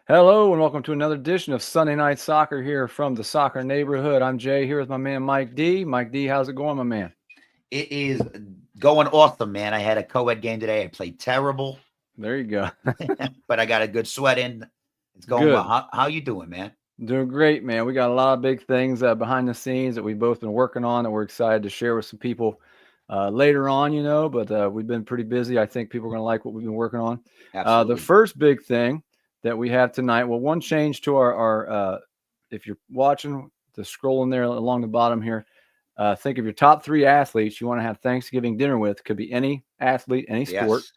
Hello and welcome to another edition of Sunday Night Soccer here from the Soccer Neighborhood. I'm Jay here with my man Mike D. Mike D, how's it going, my man? It is going awesome, man. I had a co-ed game today. I played terrible, There you go. but I got a good sweat in. It's going well. Good. How you doing, man? Doing great, man. We got a lot of big things behind the scenes that we've both been working on that we're excited to share with some people later on, but we've been pretty busy. I think people are going to like what we've been working on. The Absolutely. first big thing that we have tonight, well, one change to our if you're watching, the scrolling there along the bottom here, think of your top 3 athletes you want to have Thanksgiving dinner with. Could be any athlete, any sport. Yes.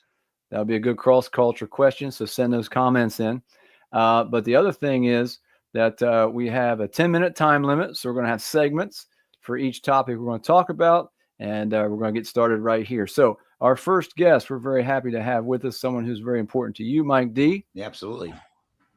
That would be a good cross-culture question, so send those comments in. But the other thing is that we have a 10-minute time limit, so we're going to have segments for each topic we're going to talk about, and we're going to get started right here. So our first guest, we're very happy to have with us someone who's very important to you, Mike D. Yeah, absolutely.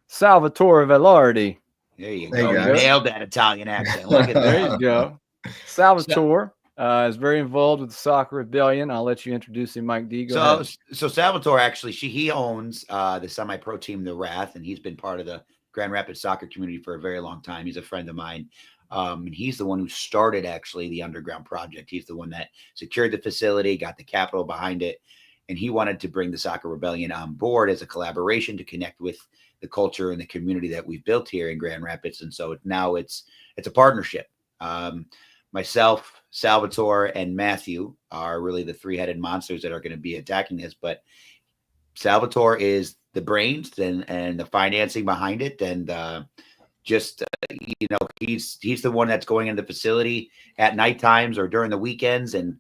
Salvatore Velarde. There you Hey, go. You guys. nailed that Italian accent. Look at There that. you go. Salvatore is very involved with the Soccer Rebellion. I'll let you introduce him, Mike D. Go ahead. So Salvatore actually, he owns the semi-pro team, the Wrath, and he's been part of the Grand Rapids soccer community for a very long time. He's a friend of mine. And he's the one who started actually the underground project. He's the one that secured the facility, got the capital behind it, and he wanted to bring the Soccer Rebellion on board as a collaboration to connect with the culture and the community that we've built here in Grand Rapids. And so now it's a partnership. Myself, Salvatore, and Matthew are really the three-headed monsters that are going to be attacking this. But Salvatore is the brains and the financing behind it, and he's the one that's going in the facility at night times or during the weekends and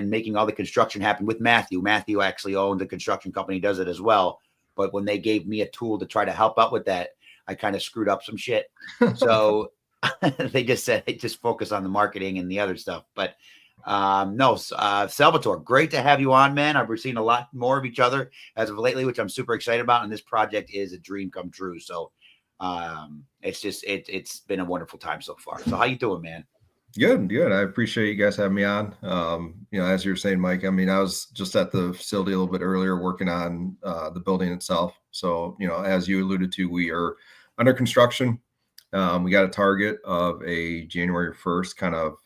making all the construction happen with Matthew. Matthew actually owns a construction company, does it as well. But when they gave me a tool to try to help out with that, I kind of screwed up some shit. So they just said, hey, just focus on the marketing and the other stuff. But Salvatore, great to have you on, man. We're seeing a lot more of each other as of lately, which I'm super excited about. And this project is a dream come true. So it's been a wonderful time so far. So how you doing, man? Good. I appreciate you guys having me on. As you were saying, Mike, I mean, I was just at the facility a little bit earlier working on the building itself. So, as you alluded to, we are under construction. We got a target of a January 1st kind of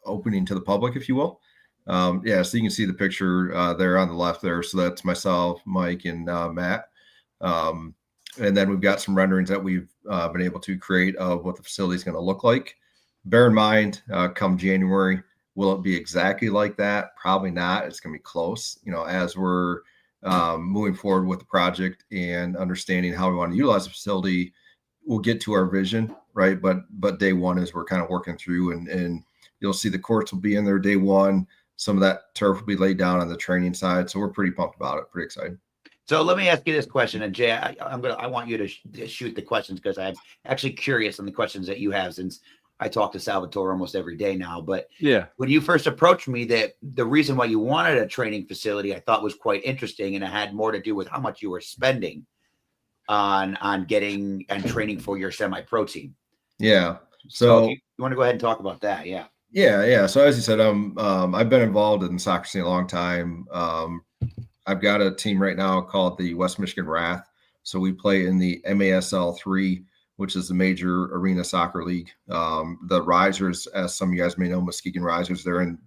opening to the public, if you will. So you can see the picture there on the left there. So that's myself, Mike, and Matt. And then we've got some renderings that we've been able to create of what the facility is going to look like. Bear in mind, come January, will it be exactly like that? Probably not. It's going to be close. As we're moving forward with the project and understanding how we want to utilize the facility, we'll get to our vision, right? But day one is we're kind of working through, and you'll see the courts will be in there day one. Some of that turf will be laid down on the training side. So we're pretty pumped about it. Pretty excited. So let me ask you this question, and Jay, I want you to shoot the questions because I'm actually curious on the questions that you have, since I talk to Salvatore almost every day now. But yeah, when you first approached me, that the reason why you wanted a training facility, I thought was quite interesting, and it had more to do with how much you were spending on getting and training for your semi-pro team. Yeah. So if you want to go ahead and talk about that, yeah. Yeah. So as you said, I've been involved in the soccer scene a long time. I've got a team right now called the West Michigan Wrath. So we play in the MASL 3, which is the major arena soccer league. The Risers, as some of you guys may know, Muskegon Risers, they're in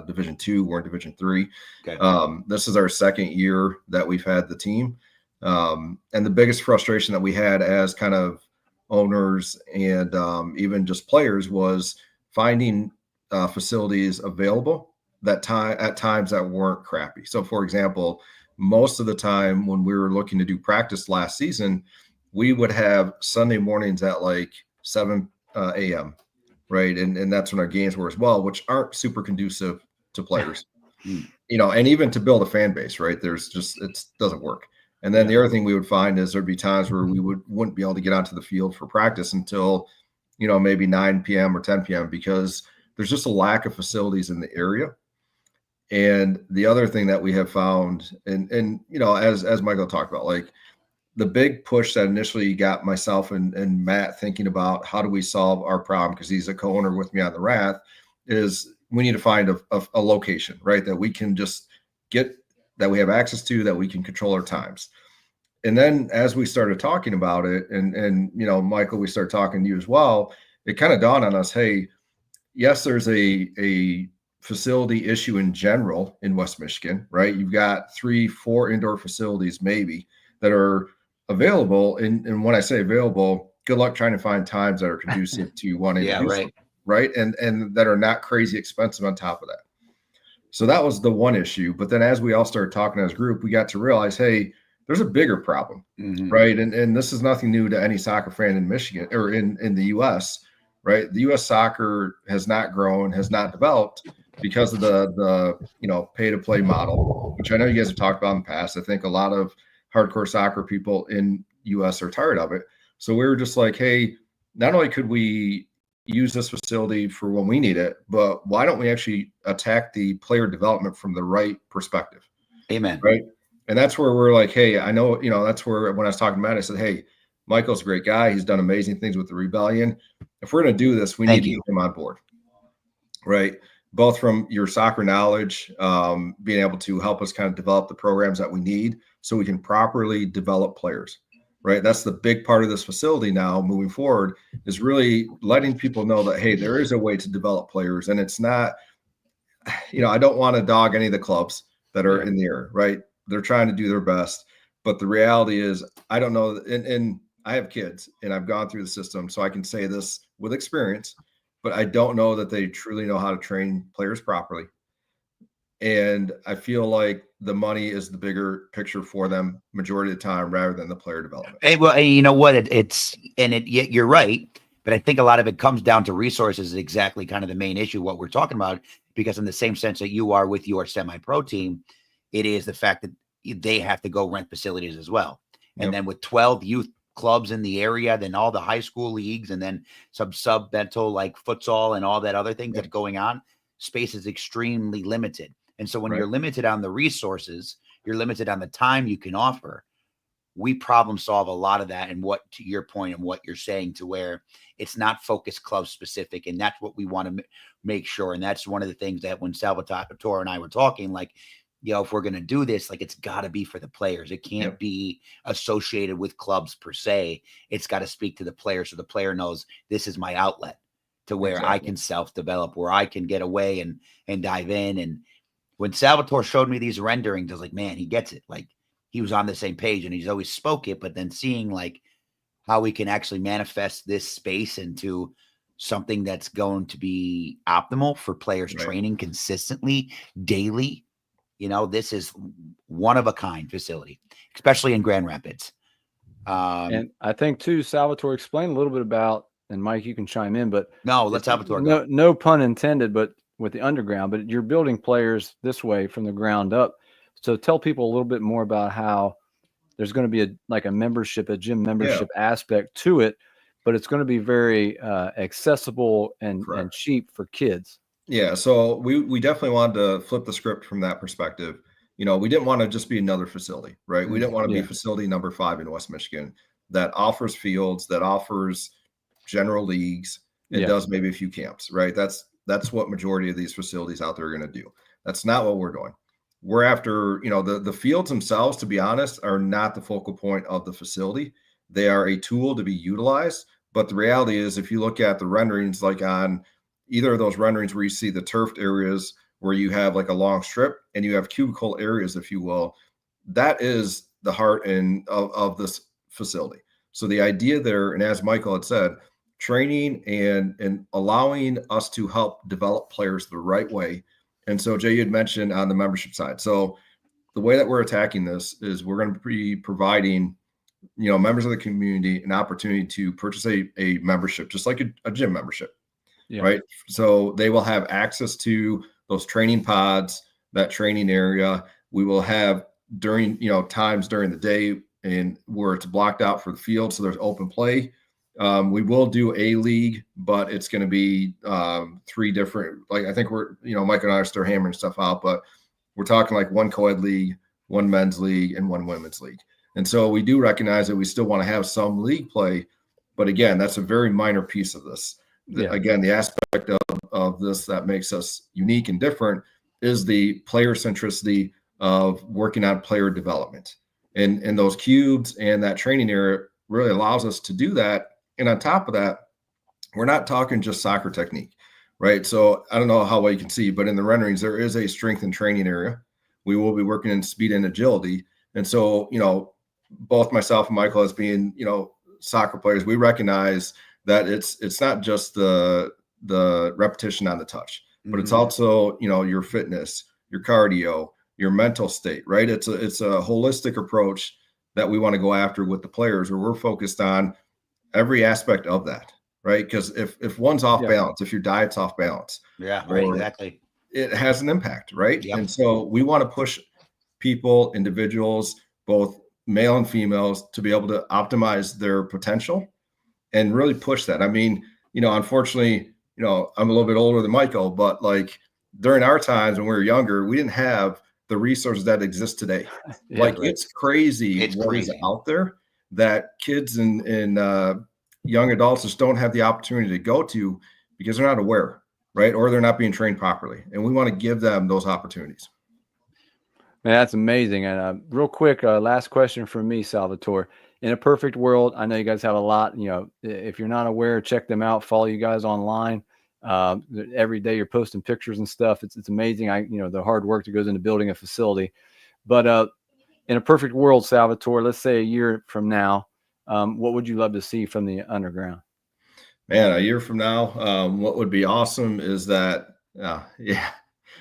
Division 2. We're in Division 3. Okay. This is our second year that we've had the team. And the biggest frustration that we had as kind of owners and even just players was finding facilities available at times that weren't crappy. So, for example, most of the time when we were looking to do practice last season, we would have Sunday mornings at like 7 a.m., right? And that's when our games were as well, which aren't super conducive to players, and even to build a fan base, right? It doesn't work. And then the other thing we would find is there'd be times where we wouldn't be able to get onto the field for practice until, maybe 9 p.m. or 10 p.m. because there's just a lack of facilities in the area. And the other thing that we have found, and as Michael talked about, like the big push that initially got myself and Matt thinking about how do we solve our problem, because he's a co-owner with me on the Wrath, is we need to find a location, right, that we can just get, that we have access to, that we can control our times. And then as we started talking about it, and Michael, we started talking to you as well, it kind of dawned on us, hey, yes, there's a facility issue in general in West Michigan, right? You've got 3-4 indoor facilities maybe that are available. And when I say available, good luck trying to find times that are conducive to you wanting to do so, right? And that are not crazy expensive on top of that. So that was the one issue. But then as we all started talking as a group, we got to realize, hey, there's a bigger problem, right? And this is nothing new to any soccer fan in Michigan or in the U.S., right? The U.S. soccer has not grown, has not developed because of the pay to play model, which I know you guys have talked about in the past. I think a lot of hardcore soccer people in U.S. are tired of it. So we were just like, hey, not only could we use this facility for when we need it, but why don't we actually attack the player development from the right perspective? Amen. Right. And that's where we're like, hey, I know, that's where when I was talking to Matt, I said, hey, Michael's a great guy. He's done amazing things with the Rebellion. If we're going to do this, we need to get him on board. Right. Both from your soccer knowledge, being able to help us kind of develop the programs that we need so we can properly develop players. Right. That's the big part of this facility now moving forward, is really letting people know that, hey, there is a way to develop players. And it's not, I don't want to dog any of the clubs that are in the air, right? They're trying to do their best. But the reality is, I don't know. And I have kids and I've gone through the system, so I can say this with experience, but I don't know that they truly know how to train players properly. And I feel like the money is the bigger picture for them majority of the time rather than the player development. Hey, well, you know what? You're right. But I think a lot of it comes down to resources, exactly kind of the main issue, what we're talking about, because in the same sense that you are with your semi-pro team, it is the fact that they have to go rent facilities as well. And then with 12 youth clubs in the area, then all the high school leagues, and then some sub-mental like futsal and all that other things that are going on, space is extremely limited. And so when you're limited on the resources, you're limited on the time you can offer. We problem solve a lot of that, and what, to your point and what you're saying, to where it's not focused club specific. And that's what we want to make sure. And that's one of the things that when Salvatore and I were talking, like, if we're going to do this, like, it's got to be for the players. It can't be associated with clubs per se. It's got to speak to the player, so the player knows this is my outlet to where I can self-develop, where I can get away and dive in. And when Salvatore showed me these renderings, I was like, man, he gets it. Like, he was on the same page, and he's always spoke it, but then seeing like how we can actually manifest this space into something that's going to be optimal for players training consistently, daily. This is one of a kind facility, especially in Grand Rapids. And I think too, Salvatore explained a little bit about, and Mike, you can chime in, but no, let Salvatore go. No pun intended, but with the underground, but you're building players this way from the ground up. So tell people a little bit more about how there's going to be a membership, a gym membership aspect to it, but it's going to be very accessible and cheap for kids. Yeah. So we definitely wanted to flip the script from that perspective. We didn't want to just be another facility, right? We didn't want to be facility number 5 in West Michigan that offers fields, that offers general leagues, and does maybe a few camps, right? That's what majority of these facilities out there are going to do. That's not what we're doing. We're after, the fields themselves, to be honest, are not the focal point of the facility. They are a tool to be utilized. But the reality is, if you look at the renderings, like on either of those renderings where you see the turfed areas where you have like a long strip and you have cubicle areas, if you will, that is the heart of this facility. So the idea there, and as Michael had said, training and allowing us to help develop players the right way. And so Jay, you had mentioned on the membership side. So the way that we're attacking this is we're going to be providing, members of the community an opportunity to purchase a membership, just like a gym membership, right? So they will have access to those training pods, that training area. We will have during, times during the day and where it's blocked out for the field. So there's open play. We will do a league, but it's going to be 3 different, like, I think we're, Mike and I are still hammering stuff out, but we're talking like 1 co-ed league, 1 men's league, and 1 women's league. And so we do recognize that we still want to have some league play, but again, that's a very minor piece of this. Again, the aspect of this that makes us unique and different is the player centricity of working on player development. And those cubes and that training area really allows us to do that. And on top of that, we're not talking just soccer technique, right? So I don't know how well you can see, but in the renderings, there is a strength and training area. We will be working in speed and agility. And so, both myself and Michael, as being, soccer players, we recognize that it's not just the repetition on the touch, but it's also, your fitness, your cardio, your mental state, right? It's a holistic approach that we want to go after with the players, where we're focused on every aspect of that, right? Because if one's off balance, if your diet's off balance, right, exactly, it has an impact, right? Yep. And so we want to push people, individuals, both male and females, to be able to optimize their potential and really push that. I mean, unfortunately, I'm a little bit older than Michael, but like during our times when we were younger, we didn't have the resources that exist today. It's crazy what is out there that kids and young adults just don't have the opportunity to go to because they're not aware, right? Or they're not being trained properly. And we want to give them those opportunities. Man, that's amazing. And real quick, last question from me, Salvatore. In a perfect world, I know you guys have a lot. If you're not aware, check them out. Follow you guys online. Every day you're posting pictures and stuff. It's amazing. The hard work that goes into building a facility. But in a perfect world, Salvatore, let's say a year from now, what would you love to see from the underground? Man, a year from now, what would be awesome is that,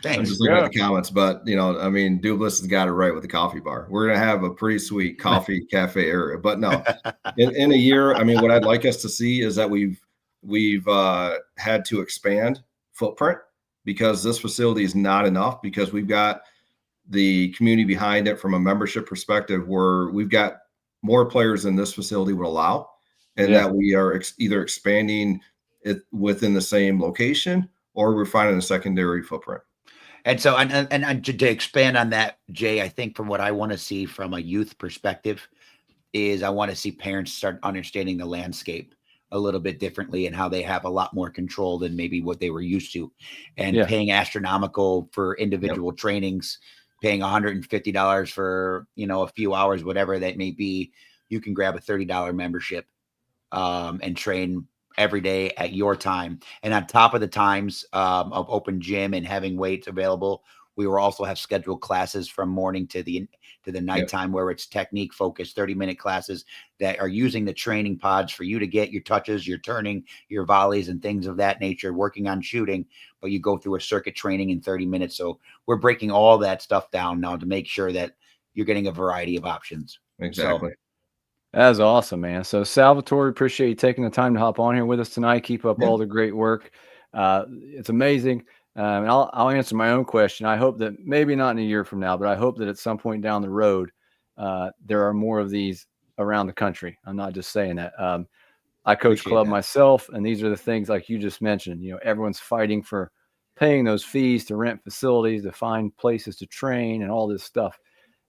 Thanks. I'm just looking at the comments, but Dubliss has got it right with the coffee bar. We're going to have a pretty sweet coffee cafe area, but no, in a year, what I'd like us to see is that we've had to expand footprint, because this facility is not enough, because we've got the community behind it from a membership perspective, where we've got more players than this facility would allow, and that we are either expanding it within the same location, or we're finding a secondary footprint. And so, and to expand on that, Jay, I think from what I want to see from a youth perspective is I want to see parents start understanding the landscape a little bit differently, and how they have a lot more control than maybe what they were used to, and paying astronomical for individual trainings, paying $150 for, a few hours, whatever that may be. You can grab a $30 membership and train every day at your time. And on top of the times of open gym and having weights available, we will also have scheduled classes from morning to the nighttime, where it's technique focused 30-minute classes that are using the training pods for you to get your touches, your turning, your volleys, and things of that nature, working on shooting, but you go through a circuit training in 30 minutes. So we're breaking all that stuff down now to make sure that you're getting a variety of options. Exactly. That's awesome, man. So Salvatore, appreciate you taking the time to hop on here with us tonight. Keep up all the great work. It's amazing. And I'll answer my own question. I hope that maybe not in a year from now, but I hope that at some point down the road, there are more of these around the country. I'm not just saying that. I coach club myself, and these are the things like you just mentioned. Everyone's fighting for paying those fees to rent facilities, to find places to train, and all this stuff.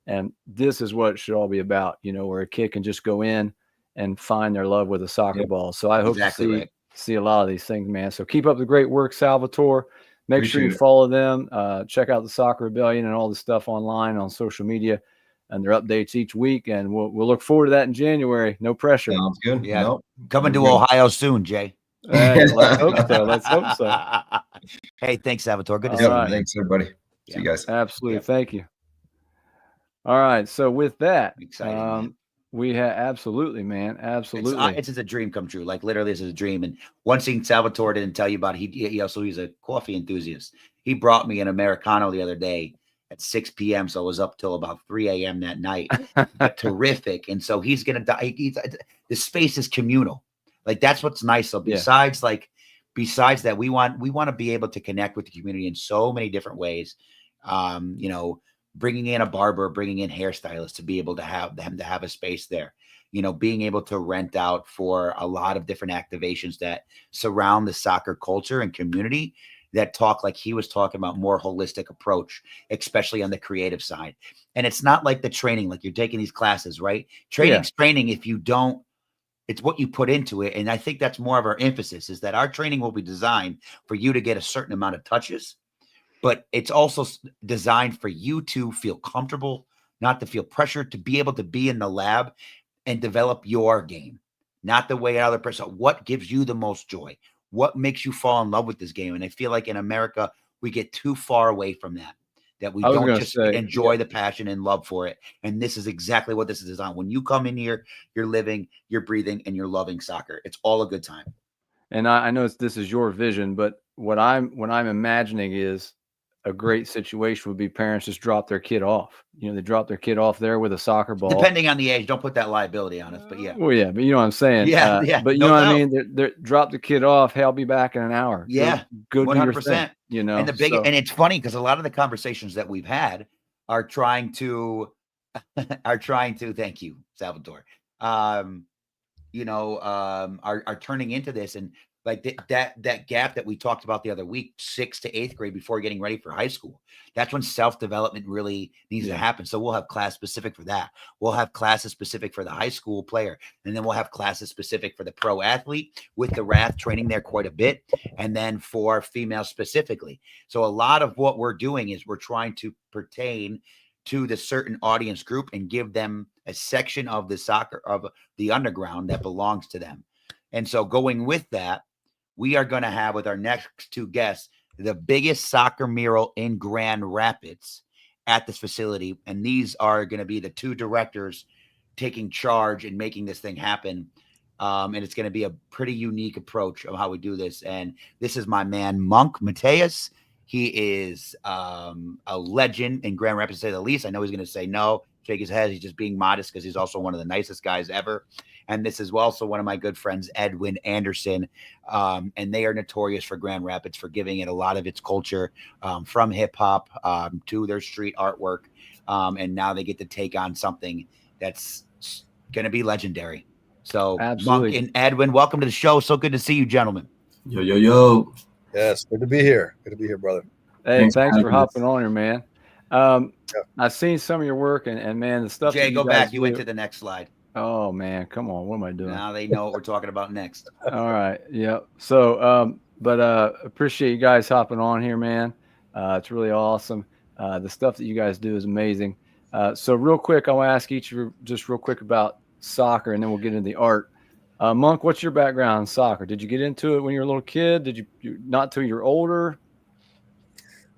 And this is what it should all be about, where a kid can just go in and find their love with a soccer ball. So I hope to see a lot of these things, man. So keep up the great work, Salvatore. Make sure you follow them. Check out the Soccer Rebellion and all the stuff online on social media, and their updates each week. And we'll look forward to that in January. No pressure. Sounds good. Yeah. Coming to Ohio soon, Jay. Hey, let's hope so. Let's hope so. Hey, thanks, Salvatore. Good to see you. Thanks, everybody. See you guys. Absolutely. Thank you. All right. So with that, exciting, we have absolutely, man. Absolutely. It's a dream come true. Like literally, this is a dream. And one thing Salvatore didn't tell you about, he's a coffee enthusiast. He brought me an Americano the other day at 6 p.m. So I was up till about 3 a.m. that night. Terrific. And so he's going to die. The space is communal. Like that's what's nice. So besides that, we want to be able to connect with the community in so many different ways. Bringing in a barber, bringing in hairstylists to be able to have them to have a space there, being able to rent out for a lot of different activations that surround the soccer culture and community that talk, like he was talking about, more holistic approach, especially on the creative side. And it's not like the training, like you're taking these classes, right? Training's training. If you don't, it's what you put into it. And I think that's more of our emphasis, is that our training will be designed for you to get a certain amount of touches, but it's also designed for you to feel comfortable, not to feel pressure, to be able to be in the lab and develop your game, not the way other person. What gives you the most joy? What makes you fall in love with this game? And I feel like in America, we get too far away from that we I was don't gonna just say, enjoy the passion and love for it. And this is exactly what this is on. When you come in here, you're living, you're breathing, and you're loving soccer. It's all a good time. and I know this is your vision, but what I'm imagining is a great situation would be parents just drop their kid off. They drop their kid off there with a soccer ball. Depending on the age, don't put that liability on us. But yeah. Well, yeah, but you know what I'm saying. Yeah. But you no know what doubt. I mean. They're drop the kid off. Hey, I'll be back in an hour. Yeah, go do your 100%. thing. And and it's funny because a lot of the conversations that we've had are trying to thank you, Salvatore. Are turning into this, and like that gap that we talked about the other week, 6th to 8th grade before getting ready for high school. That's when self-development really needs to happen. So we'll have class specific for that. We'll have classes specific for the high school player, and then we'll have classes specific for the pro athlete with the Wrath training there quite a bit, and then for females specifically. So a lot of what we're doing is we're trying to pertain to the certain audience group and give them a section of the soccer of the underground that belongs to them. And so going with that, we are going to have with our next two guests, the biggest soccer mural in Grand Rapids at this facility. And these are going to be the two directors taking charge and making this thing happen. And it's going to be a pretty unique approach of how we do this. And this is my man, Monk Mateus. He is a legend in Grand Rapids, to say the least. I know he's going to say no, shake his head. He's just being modest because he's also one of the nicest guys ever. And this is also one of my good friends, Edwin Anderson. And they are notorious for Grand Rapids for giving it a lot of its culture, from hip hop to their street artwork. And now they get to take on something that's going to be legendary. So Absolutely. Monk and Edwin, welcome to the show. So good to see you, gentlemen. Yo. Yes, good to be here. Good to be here, brother. Hey, thanks for hopping on here, man. I've seen some of your work, and man, the stuff. Jay, go back. You went to the next slide. Oh man, come on. What am I doing? Now they know what we're talking about next. All right. Yeah. So, but appreciate you guys hopping on here, man. It's really awesome. The stuff that you guys do is amazing. So real quick, I want to ask each of you just real quick about soccer, and then we'll get into the art. Monk, what's your background in soccer? Did you get into it when you were a little kid? Did you not till you're older?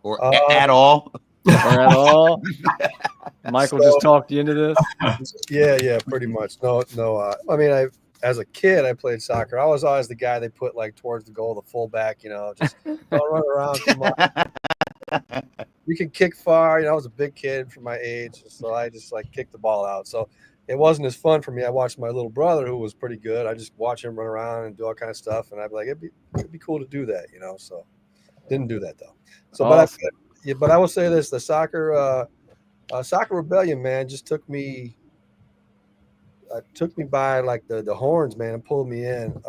Or at all? Or at all? Michael just talked you into this? Yeah, pretty much. No. I mean, as a kid, I played soccer. I was always the guy they put like towards the goal, the fullback. Just don't run around too much. You can kick far. I was a big kid for my age, so I just like kicked the ball out. So it wasn't as fun for me. I watched my little brother, who was pretty good. I just watched him run around and do all kinds of stuff, and I'd be like, it'd be cool to do that, So didn't do that though. So, awesome. but I will say this: the soccer rebellion, man, just took me by like the horns, man, and pulled me in.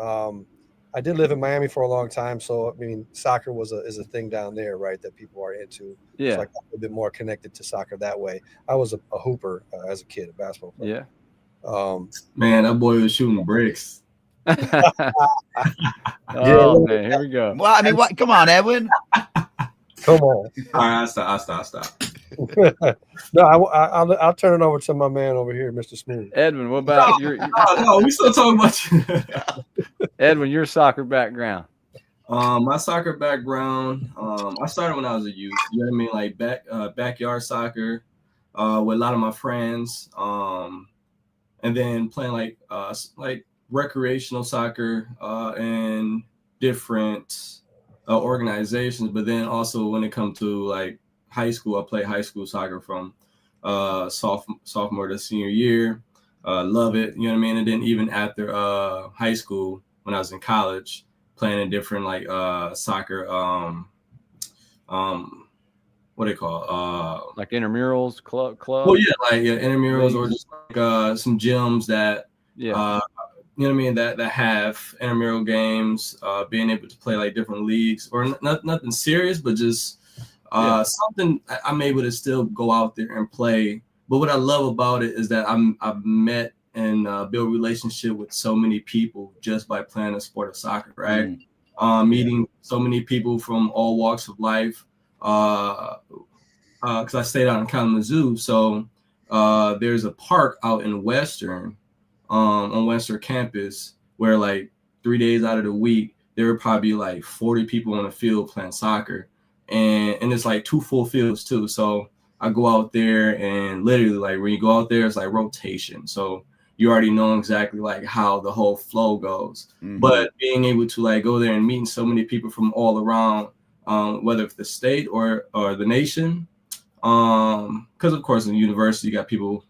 I did live in Miami for a long time, so I mean, soccer is a thing down there, right? That people are into. Yeah, so I got a bit more connected to soccer that way. I was a hooper as a kid, a basketball player. Yeah. Man, that boy was shooting bricks. Oh man, here we go. Well, I mean, what? Come on, Edwin. Come on. All right, I'll stop. No, I'll turn it over to my man over here, Mr. Smooth. Edwin, what about your? No, we still talking about you. Edwin, your soccer background. My soccer background. I started when I was a youth. You know what I mean, like backyard soccer, with a lot of my friends. And then playing like recreational soccer and different organizations. But then also when it comes to like high school, I play high school soccer from sophomore to senior year. Love it, you know what I mean? And then even after high school, when I was in college, playing in different like soccer, what do you call like intramurals, club? Well, yeah, intramurals or just like some gyms that you know what I mean, that have intramural games, being able to play like different leagues, or nothing serious, but just something I'm able to still go out there and play. But what I love about it is that I've met and built relationship with so many people just by playing the sport of soccer, right? Meeting so many people from all walks of life. Because I stayed out in Kalamazoo, so there's a park out in Western, on Western campus, where like 3 days out of the week, there would probably be like 40 people on the field playing soccer. And it's like 2 full fields too. So I go out there, and literally, like, when you go out there, it's like rotation. So you already know exactly like how the whole flow goes. Mhm. But being able to like go there and meeting so many people from all around, whether it's the state or the nation, because of course in university you got people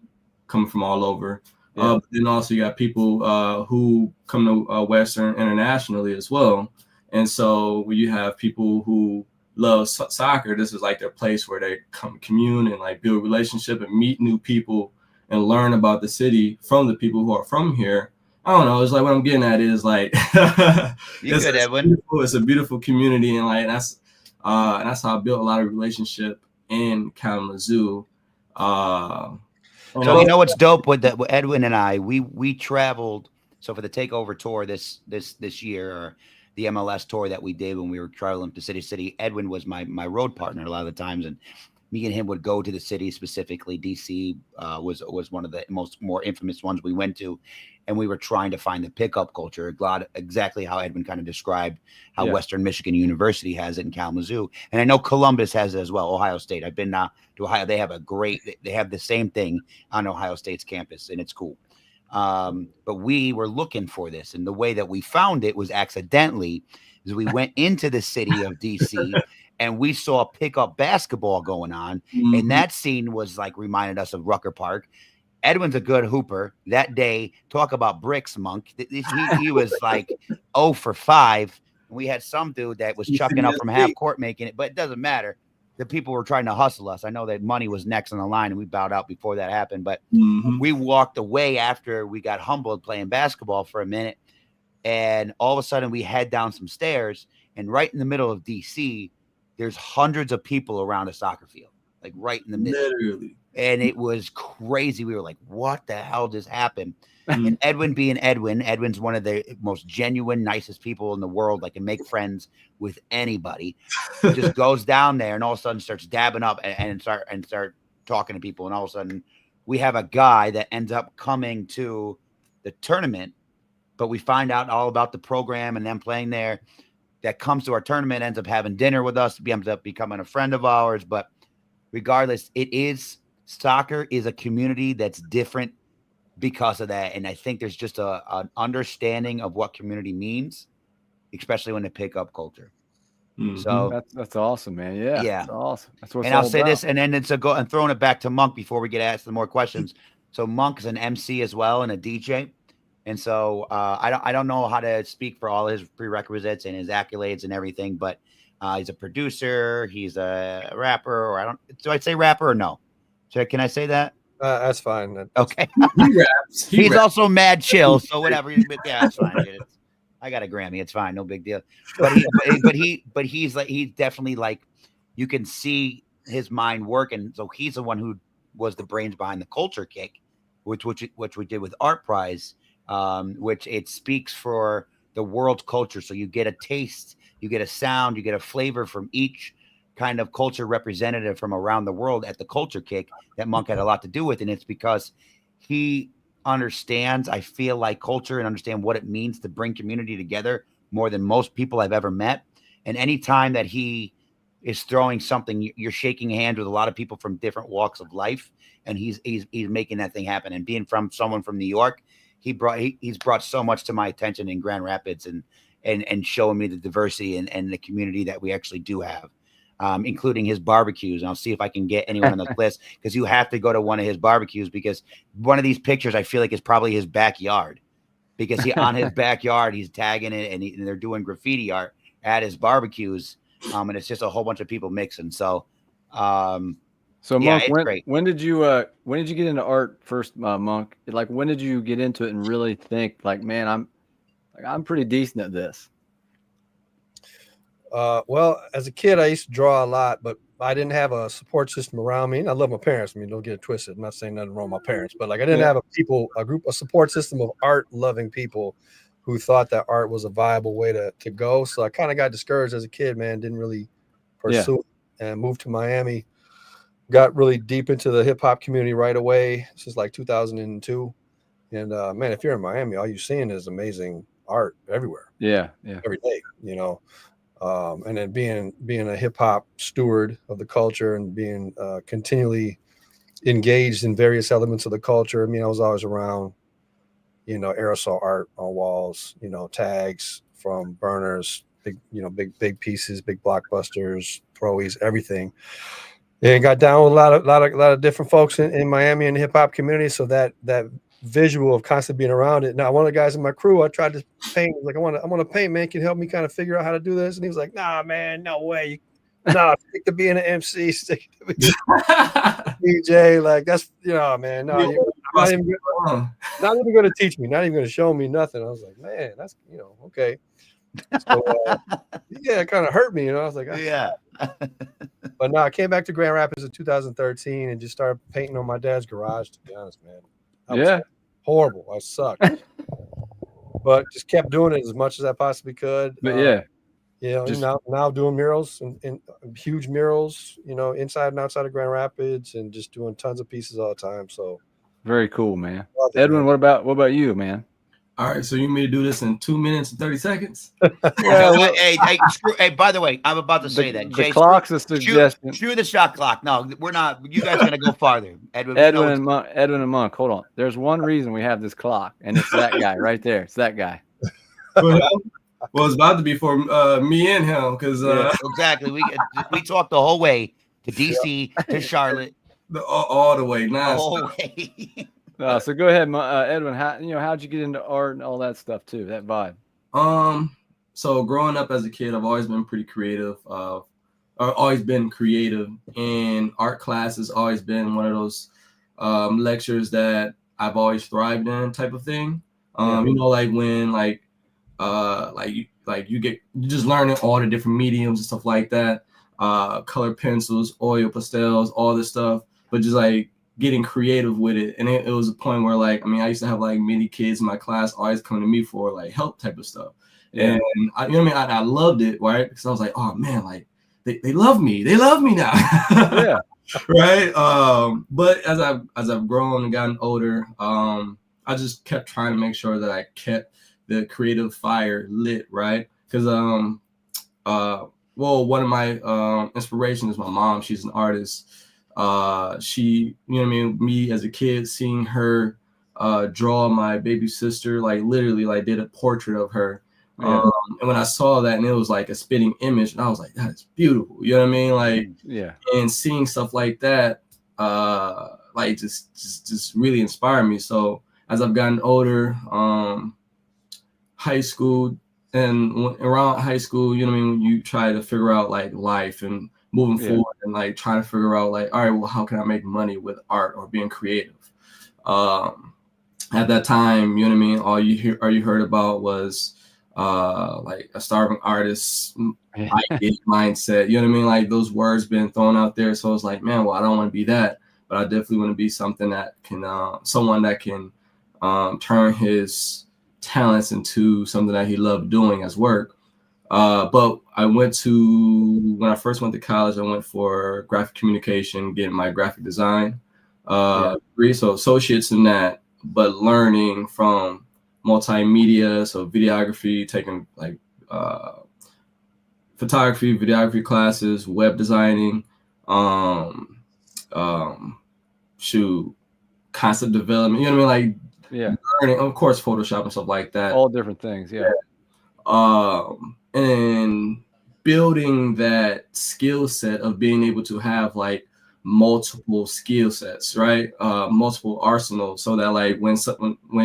coming from all over. Yeah. But then also you got people who come to Western internationally as well. And so when you have people who love soccer, this is like their place where they come commune and like build relationship and meet new people and learn about the city from the people who are from here. I don't know. It's like what I'm getting at is like You good, Edwin? it's a beautiful community, and like that's how I built a lot of relationship in Kalamazoo. So you know what's dope with that? Edwin and I, we traveled. So for the takeover tour this year, or the MLS tour that we did when we were traveling to city to city, Edwin was my road partner a lot of the times, and me and him would go to the city. Specifically, DC was one of the more infamous ones we went to, and we were trying to find the pickup culture, exactly how Edwin kind of described how Western Michigan University has it in Kalamazoo, and I know Columbus has it as well. Ohio State. I've been to Ohio. They have they have the same thing on Ohio State's campus, and it's cool. But we were looking for this, and the way that we found it was accidentally, is we went into the city of DC and we saw pickup basketball going on, and that scene was like reminded us of Rucker Park. Edwin's a good hooper. That day, talk about bricks, Monk. He was like 0 for 5. We had some dude that was chucking up from half court making it, but it doesn't matter. The people were trying to hustle us. I know that money was next on the line, and we bowed out before that happened. But we walked away after we got humbled playing basketball for a minute, and all of a sudden we head down some stairs, and right in the middle of DC, there's hundreds of people around a soccer field, like right in the middle. Literally. And it was crazy. We were like, what the hell just happened? And Edwin being Edwin's one of the most genuine, nicest people in the world, like can make friends with anybody. Just goes down there and all of a sudden starts dabbing up and start talking to people. And all of a sudden we have a guy that ends up coming to the tournament, but we find out all about the program and them playing there, that comes to our tournament, ends up having dinner with us, ends up becoming a friend of ours. But regardless, soccer is a community that's different because of that. And I think there's just an understanding of what community means, especially when they pick up culture. So that's awesome, man. Yeah. That's awesome. That's what. And I'll say this, and then it's and throwing it back to Monk before we get asked some more questions. So Monk is an MC as well and a DJ. And so I don't know how to speak for all his prerequisites and his accolades and everything, but he's a producer, he's a rapper, or do I say rapper or no? Can I say that? That's fine. Okay. He raps. He's also mad chill, so whatever. Yeah, that's fine. I got a Grammy. It's fine. No big deal. But he's definitely like, you can see his mind working. So he's the one who was the brains behind the Culture Kick, which we did with Art Prize, which it speaks for the world's culture. So you get a taste, you get a sound, you get a flavor from each kind of culture representative from around the world at the Culture Kick that Monk had a lot to do with. And it's because he understands, I feel like, culture and understand what it means to bring community together more than most people I've ever met. And anytime that he is throwing something, you're shaking hands with a lot of people from different walks of life, and he's making that thing happen. And being from someone from New York, he's brought so much to my attention in Grand Rapids and showing me the diversity and the community that we actually do have. Including his barbecues. And I'll see if I can get anyone on the list, because you have to go to one of his barbecues, because one of these pictures I feel like is probably his backyard, because on his backyard, he's tagging it and they're doing graffiti art at his barbecues. And it's just a whole bunch of people mixing. So, Monk, when did you get into art first, Monk? Like, when did you get into it and really think like, man, I'm pretty decent at this? Well, as a kid, I used to draw a lot, but I didn't have a support system around me. And I love my parents. I mean, don't get it twisted. I'm not saying nothing wrong with my parents, but like I didn't have a support system of art-loving people who thought that art was a viable way to go. So I kind of got discouraged as a kid, man. Didn't really pursue it, and moved to Miami got really deep into the hip hop community right away. This is like 2002. And man, if you're in Miami, all you're seeing is amazing art everywhere. Yeah. Every day, you know. And then being a hip hop steward of the culture and being continually engaged in various elements of the culture. I mean, I was always around, you know, aerosol art on walls, you know, tags from burners, big pieces, big blockbusters, throwies, everything. And got down with a lot of different folks in Miami and the hip hop community. So that visual of constantly being around it. Now, one of the guys in my crew, I tried to paint. Like, I want to paint, man. Can you help me kind of figure out how to do this? And he was like, "Nah, man, no way. Nah, stick to being an MC, stick to being a DJ. Like, that's, you know, man. No, not even going to teach me. Not even going to show me nothing." I was like, "Man, that's, you know, okay." So yeah, it kind of hurt me, you know. I was like, yeah. But no, I came back to Grand Rapids in 2013 and just started painting on my dad's garage. To be honest, man, that was horrible. I sucked, but just kept doing it as much as I possibly could. But yeah, you know, now doing murals and huge murals, you know, inside and outside of Grand Rapids, and just doing tons of pieces all the time. So very cool, man. Edwin, man. What about you, man? All right, so you want me to do this in 2 minutes and 30 seconds? Well, hey, by the way, I'm about to say that. The Jay, clock's a suggestion. Screw the shot clock. No, we're not. You guys are going to go farther. Edwin and Monk, hold on. There's one reason we have this clock, and it's that guy right there. It's that guy. Well, it's about to be for me and him, because exactly. We talked the whole way to DC, to Charlotte. All the way. The whole way. So go ahead, Edwin. How'd you get into art and all that stuff too? That vibe. So growing up as a kid, I've always been pretty creative. Always been creative, and art class has always been one of those lectures that I've always thrived in, type of thing. You know, like when you just learning all the different mediums and stuff like that, color pencils, oil pastels, all this stuff, but just like getting creative with it. And it was a point where, like, I mean, I used to have like many kids in my class always coming to me for like help type of stuff. Yeah. And I, you know what I mean? I loved it, right? Because I was like, oh man, like they love me. They love me now. Yeah. Right. But as I've grown and gotten older, I just kept trying to make sure that I kept the creative fire lit, right? Because one of my inspirations is my mom. She's an artist. She, you know what I mean, me as a kid, seeing her draw my baby sister, like literally like did a portrait of her. Yeah. And when I saw that, and it was like a spitting image, and I was like, that is beautiful. You know what I mean? Like, yeah. And seeing stuff like that, like just really inspired me. So as I've gotten older, high school, and around high school, you know what I mean, when you try to figure out like life and moving forward, and like trying to figure out like, all right, well, how can I make money with art or being creative? At that time, you know what I mean, all you heard about was like a starving artist mindset. You know what I mean? Like those words been thrown out there. So it's like, man, well, I don't want to be that, but I definitely want to be something that can, someone that can turn his talents into something that he loved doing as work. But when I first went to college, I went for graphic communication, getting my graphic design degree, so associates in that, but learning from multimedia, so videography, taking like photography, videography classes, web designing, concept development, you know what I mean? Like learning, of course, Photoshop and stuff like that. All different things, yeah. And building that skill set of being able to have like multiple skill sets, right? Multiple arsenals, so that like when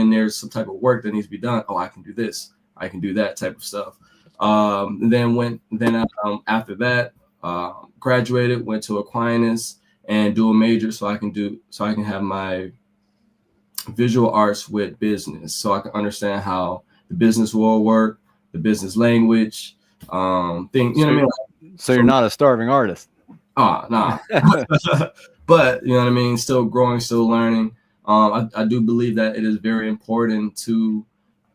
there's some type of work that needs to be done, oh, I can do this, I can do that type of stuff. After that, graduated, went to Aquinas and do a major so I can have my visual arts with business, so I can understand how the business world work, the business language, thing. You know what I mean? So you're not a starving artist. Nah. But you know what I mean? Still growing, still learning. I do believe that it is very important to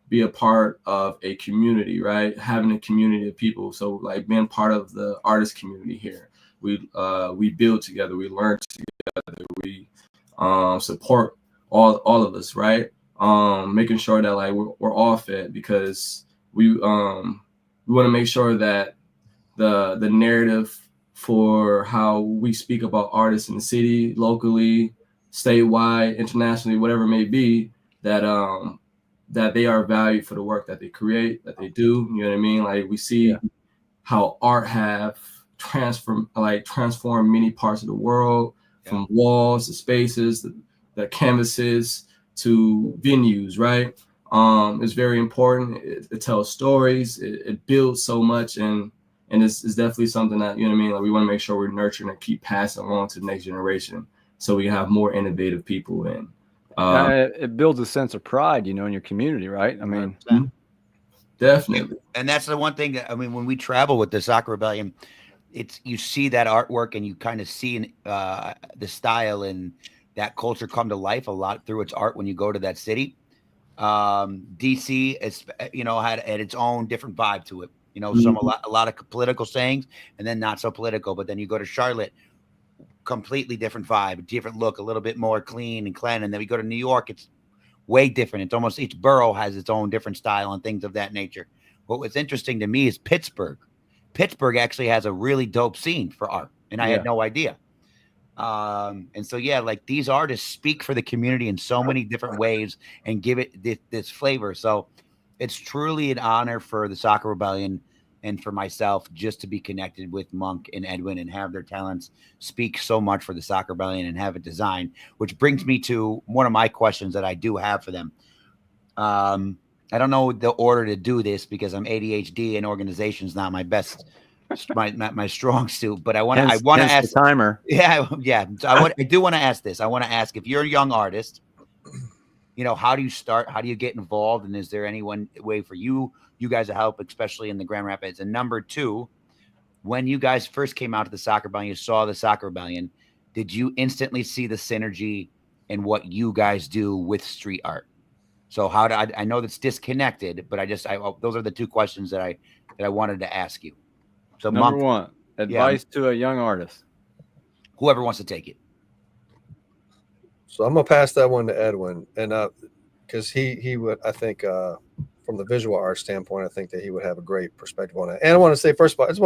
be a part of a community, right? Having a community of people. So like being part of the artist community here. we build together, we learn together, we support all of us, right? Making sure that like we're all fed, because we want to make sure that the narrative for how we speak about artists in the city, locally, statewide, internationally, whatever it may be, that that they are valued for the work that they create, that they do. You know what I mean? Like we see how art have transformed many parts of the world, from walls to spaces, the canvases to venues, right? It's very important. It tells stories. It builds so much, and it's definitely something that, you know what I mean, like we want to make sure we're nurturing and keep passing along to the next generation, so we can have more innovative people. And it builds a sense of pride, you know, in your community, right? I mean, definitely. And that's the one thing that, I mean, when we travel with the Soccer Rebellion, you see that artwork, and you kind of see the style and that culture come to life a lot through its art when you go to that city. DC is, you know, had its own different vibe to it. You know, a lot of political sayings, and then not so political. But then you go to Charlotte, completely different vibe, different look, a little bit more clean and clean. And then we go to New York, it's way different. It's almost each borough has its own different style and things of that nature. What was interesting to me is Pittsburgh. Pittsburgh actually has a really dope scene for art, and I had no idea. And so, yeah, like these artists speak for the community in so many different ways and give it this flavor. So it's truly an honor for the Soccer Rebellion and for myself just to be connected with Monk and Edwin and have their talents speak so much for the Soccer Rebellion and have it designed, which brings me to one of my questions that I do have for them. I don't know the order to do this because I'm ADHD and organization is not my best, my strong suit, but I want to ask the timer. Yeah. I do want to ask this. I want to ask, if you're a young artist, you know, how do you start? How do you get involved? And is there any one way for you guys to help, especially in the Grand Rapids? And number two, when you guys first came out to the Soccer Rebellion, you saw the Soccer Rebellion, did you instantly see the synergy in what you guys do with street art? So how do I know that's disconnected, but those are the two questions that I wanted to ask you. So number one, advice to a young artist. Whoever wants to take it. So I'm gonna pass that one to Edwin, and because he would, I think, from the visual art standpoint, I think that he would have a great perspective on it. And I want to say, first of all, I just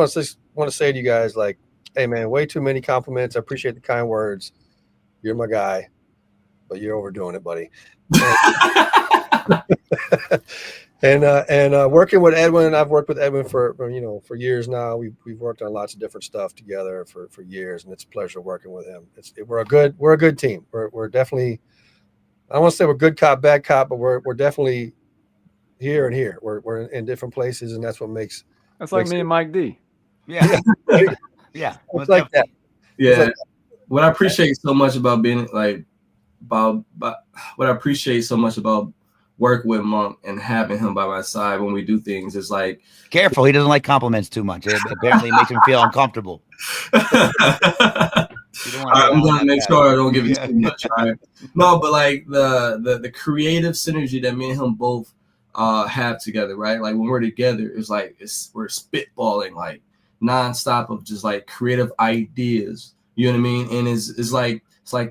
want to say to you guys, like, hey man, way too many compliments. I appreciate the kind words. You're my guy, but you're overdoing it, buddy. And working with Edwin, I've worked with Edwin for years now. We've worked on lots of different stuff together for years, and it's a pleasure working with him. We're a good team. We're definitely, I don't want to say we're good cop, bad cop, but we're definitely here and here. We're in different places, and that's what makes. That's like me and Mike D. Yeah, yeah, it's like that. Yeah, like, what I appreciate so much about being like about what I appreciate so much about work with Monk and having him by my side when we do things is like, careful, he doesn't like compliments too much. It apparently makes him feel uncomfortable. I'm gonna make sure I don't give you too much, right? No, but like the creative synergy that me and him both have together, right? Like when we're together, it's like we're spitballing like nonstop of just like creative ideas. You know what I mean? And it's like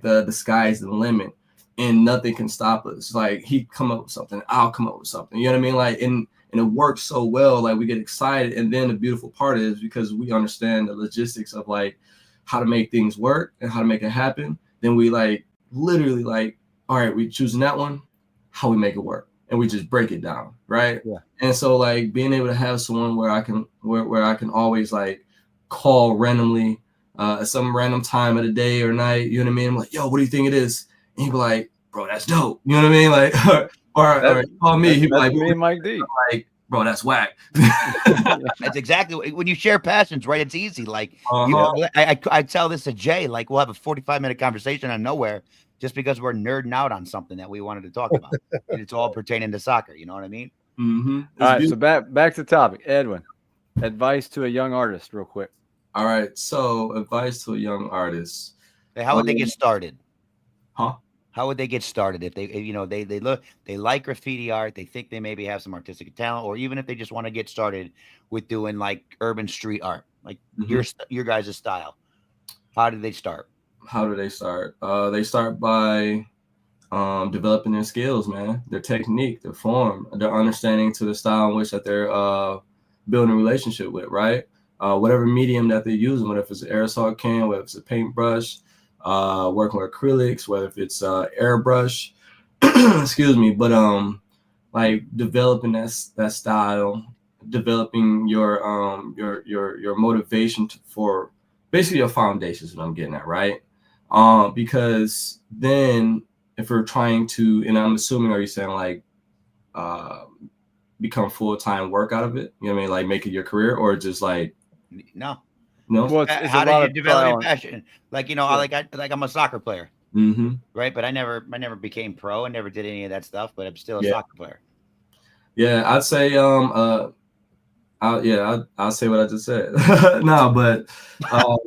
the sky's the limit. And nothing can stop us. Like he come up with something, I'll come up with something. You know what I mean? Like and it works so well. Like we get excited, and then the beautiful part is because we understand the logistics of like how to make things work and how to make it happen. Then we like literally like, all right, we choosing that one, how we make it work, and we just break it down, right? Yeah. And so like being able to have someone where I can always like call randomly at some random time of the day or night. You know what I mean? I'm like, yo, what do you think it is? And he'd be like, bro, that's dope. You know what I mean? Like, or call me. He'd be like, me and Mike D. Like, bro, that's whack. That's exactly when you share passions, right? It's easy. Like, I tell this to Jay, like we'll have a 45-minute conversation on nowhere just because we're nerding out on something that we wanted to talk about. And it's all pertaining to soccer. You know what I mean? Mm-hmm. All right. So back to the topic. Edwin, advice to a young artist real quick. All right. So advice to a young artist. Hey, how would they get started? Huh? How would they get started if they like graffiti art, they think they maybe have some artistic talent, or even if they just want to get started with doing like urban street art, like your guys' style? How did they start? How do they start? They start by developing their skills, man, their technique, their form, their understanding to the style in which that they're building a relationship with, right? Whatever medium that they're using, whether it's an aerosol can, whether it's a paintbrush, working with acrylics, whether if it's airbrush, excuse me, but like developing that style, developing your motivation for basically your foundation is what I'm getting at, right? Because then if we're trying to, and I'm assuming, are you saying like become full-time work out of it? You know what I mean? Like make it your career, or just like No. Well, it's How a do lot you of develop trial your and- passion? Like, you know, Sure. like I'm a soccer player, mm-hmm. right? But I never became pro. I never did any of that stuff, but I'm still a Yeah. soccer player. Yeah, I'd say I'll say what I just said. No, but So,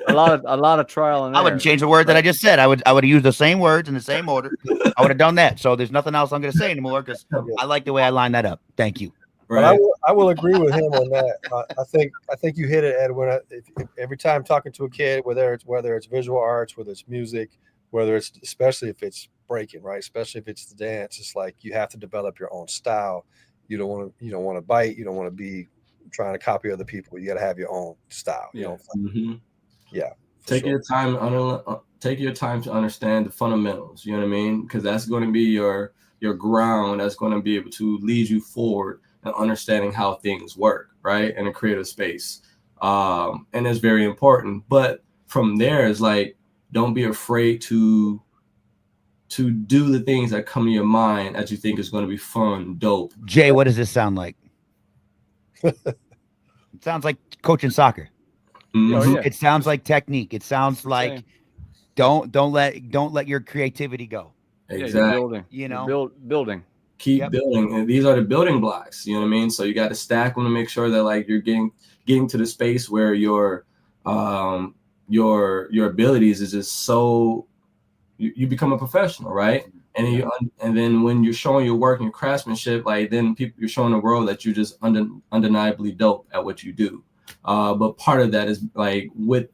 a lot of trial and I error. wouldn't change the word that I just said. I would have used the same words in the same order. I would have done that. So there's nothing else I'm going to say anymore because I like the way I lined that up. Thank you. But right. I will agree with him on that. I think you hit it, Edwin. If every time talking to a kid, whether it's visual arts, whether it's music, whether it's especially if it's breaking, right? Especially if it's the dance, it's like you have to develop your own style. You don't want to bite. You don't want to be trying to copy other people. You got to have your own style. Yeah. Mm-hmm. Yeah. Take your time. Take your time to understand the fundamentals. You know what I mean? Because that's going to be your ground. That's going to be able to lead you forward and understanding how things work, right? In a creative space, and it's very important. But from there, is like don't be afraid to do the things that come to your mind that you think is going to be fun, dope. Jay, what does this sound like? It sounds like coaching soccer. Mm-hmm. Oh, yeah. It sounds like technique. It sounds like Same. don't let your creativity go. Yeah, Exactly. you're building. You You're know? building. Keep Yep. building, and these are the building blocks. You know what I mean? So you got to stack them to make sure that like you're getting to the space where your abilities is just so you become a professional, right? And and then when you're showing your work and your craftsmanship, like then you're showing the world that you're just undeniably dope at what you do. But part of that is like with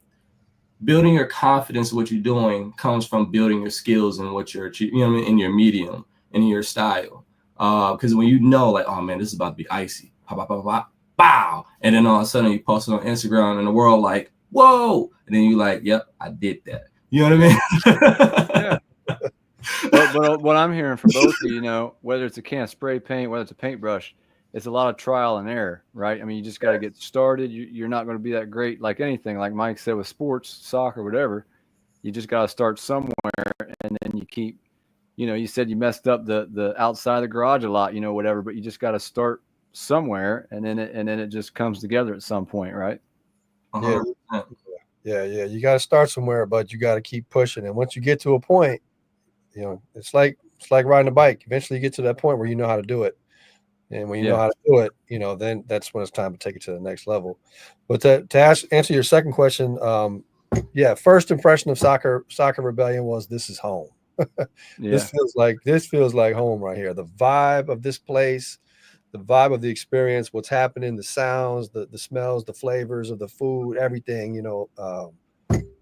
building your confidence in what you're doing comes from building your skills and what you're achieving, you know what I mean, in your medium and in your style. Because when you know, like, oh man, this is about to be icy, bow, and then all of a sudden you post it on Instagram and the world like, whoa, and then you like, yep, I did that. You know what I mean? Yeah. But what I'm hearing from both of you, whether it's a can of spray paint, whether it's a paintbrush, it's a lot of trial and error, right? I mean, you just got to get started. You're not going to be that great like anything, like Mike said with sports, soccer, whatever. You just got to start somewhere, and then you keep, you said you messed up the outside of the garage a lot, whatever, but you just got to start somewhere, and then it just comes together at some point, right? Yeah. Yeah. You got to start somewhere, but you got to keep pushing. And once you get to a point, it's like riding a bike. Eventually you get to that point where you know how to do it. And when you know how to do it, then that's when it's time to take it to the next level. But to answer your second question, first impression of Soccer Rebellion was this is home. Yeah. This feels like home right here. The vibe of this place, the vibe of the experience, what's happening, the sounds, the smells, the flavors of the food, everything,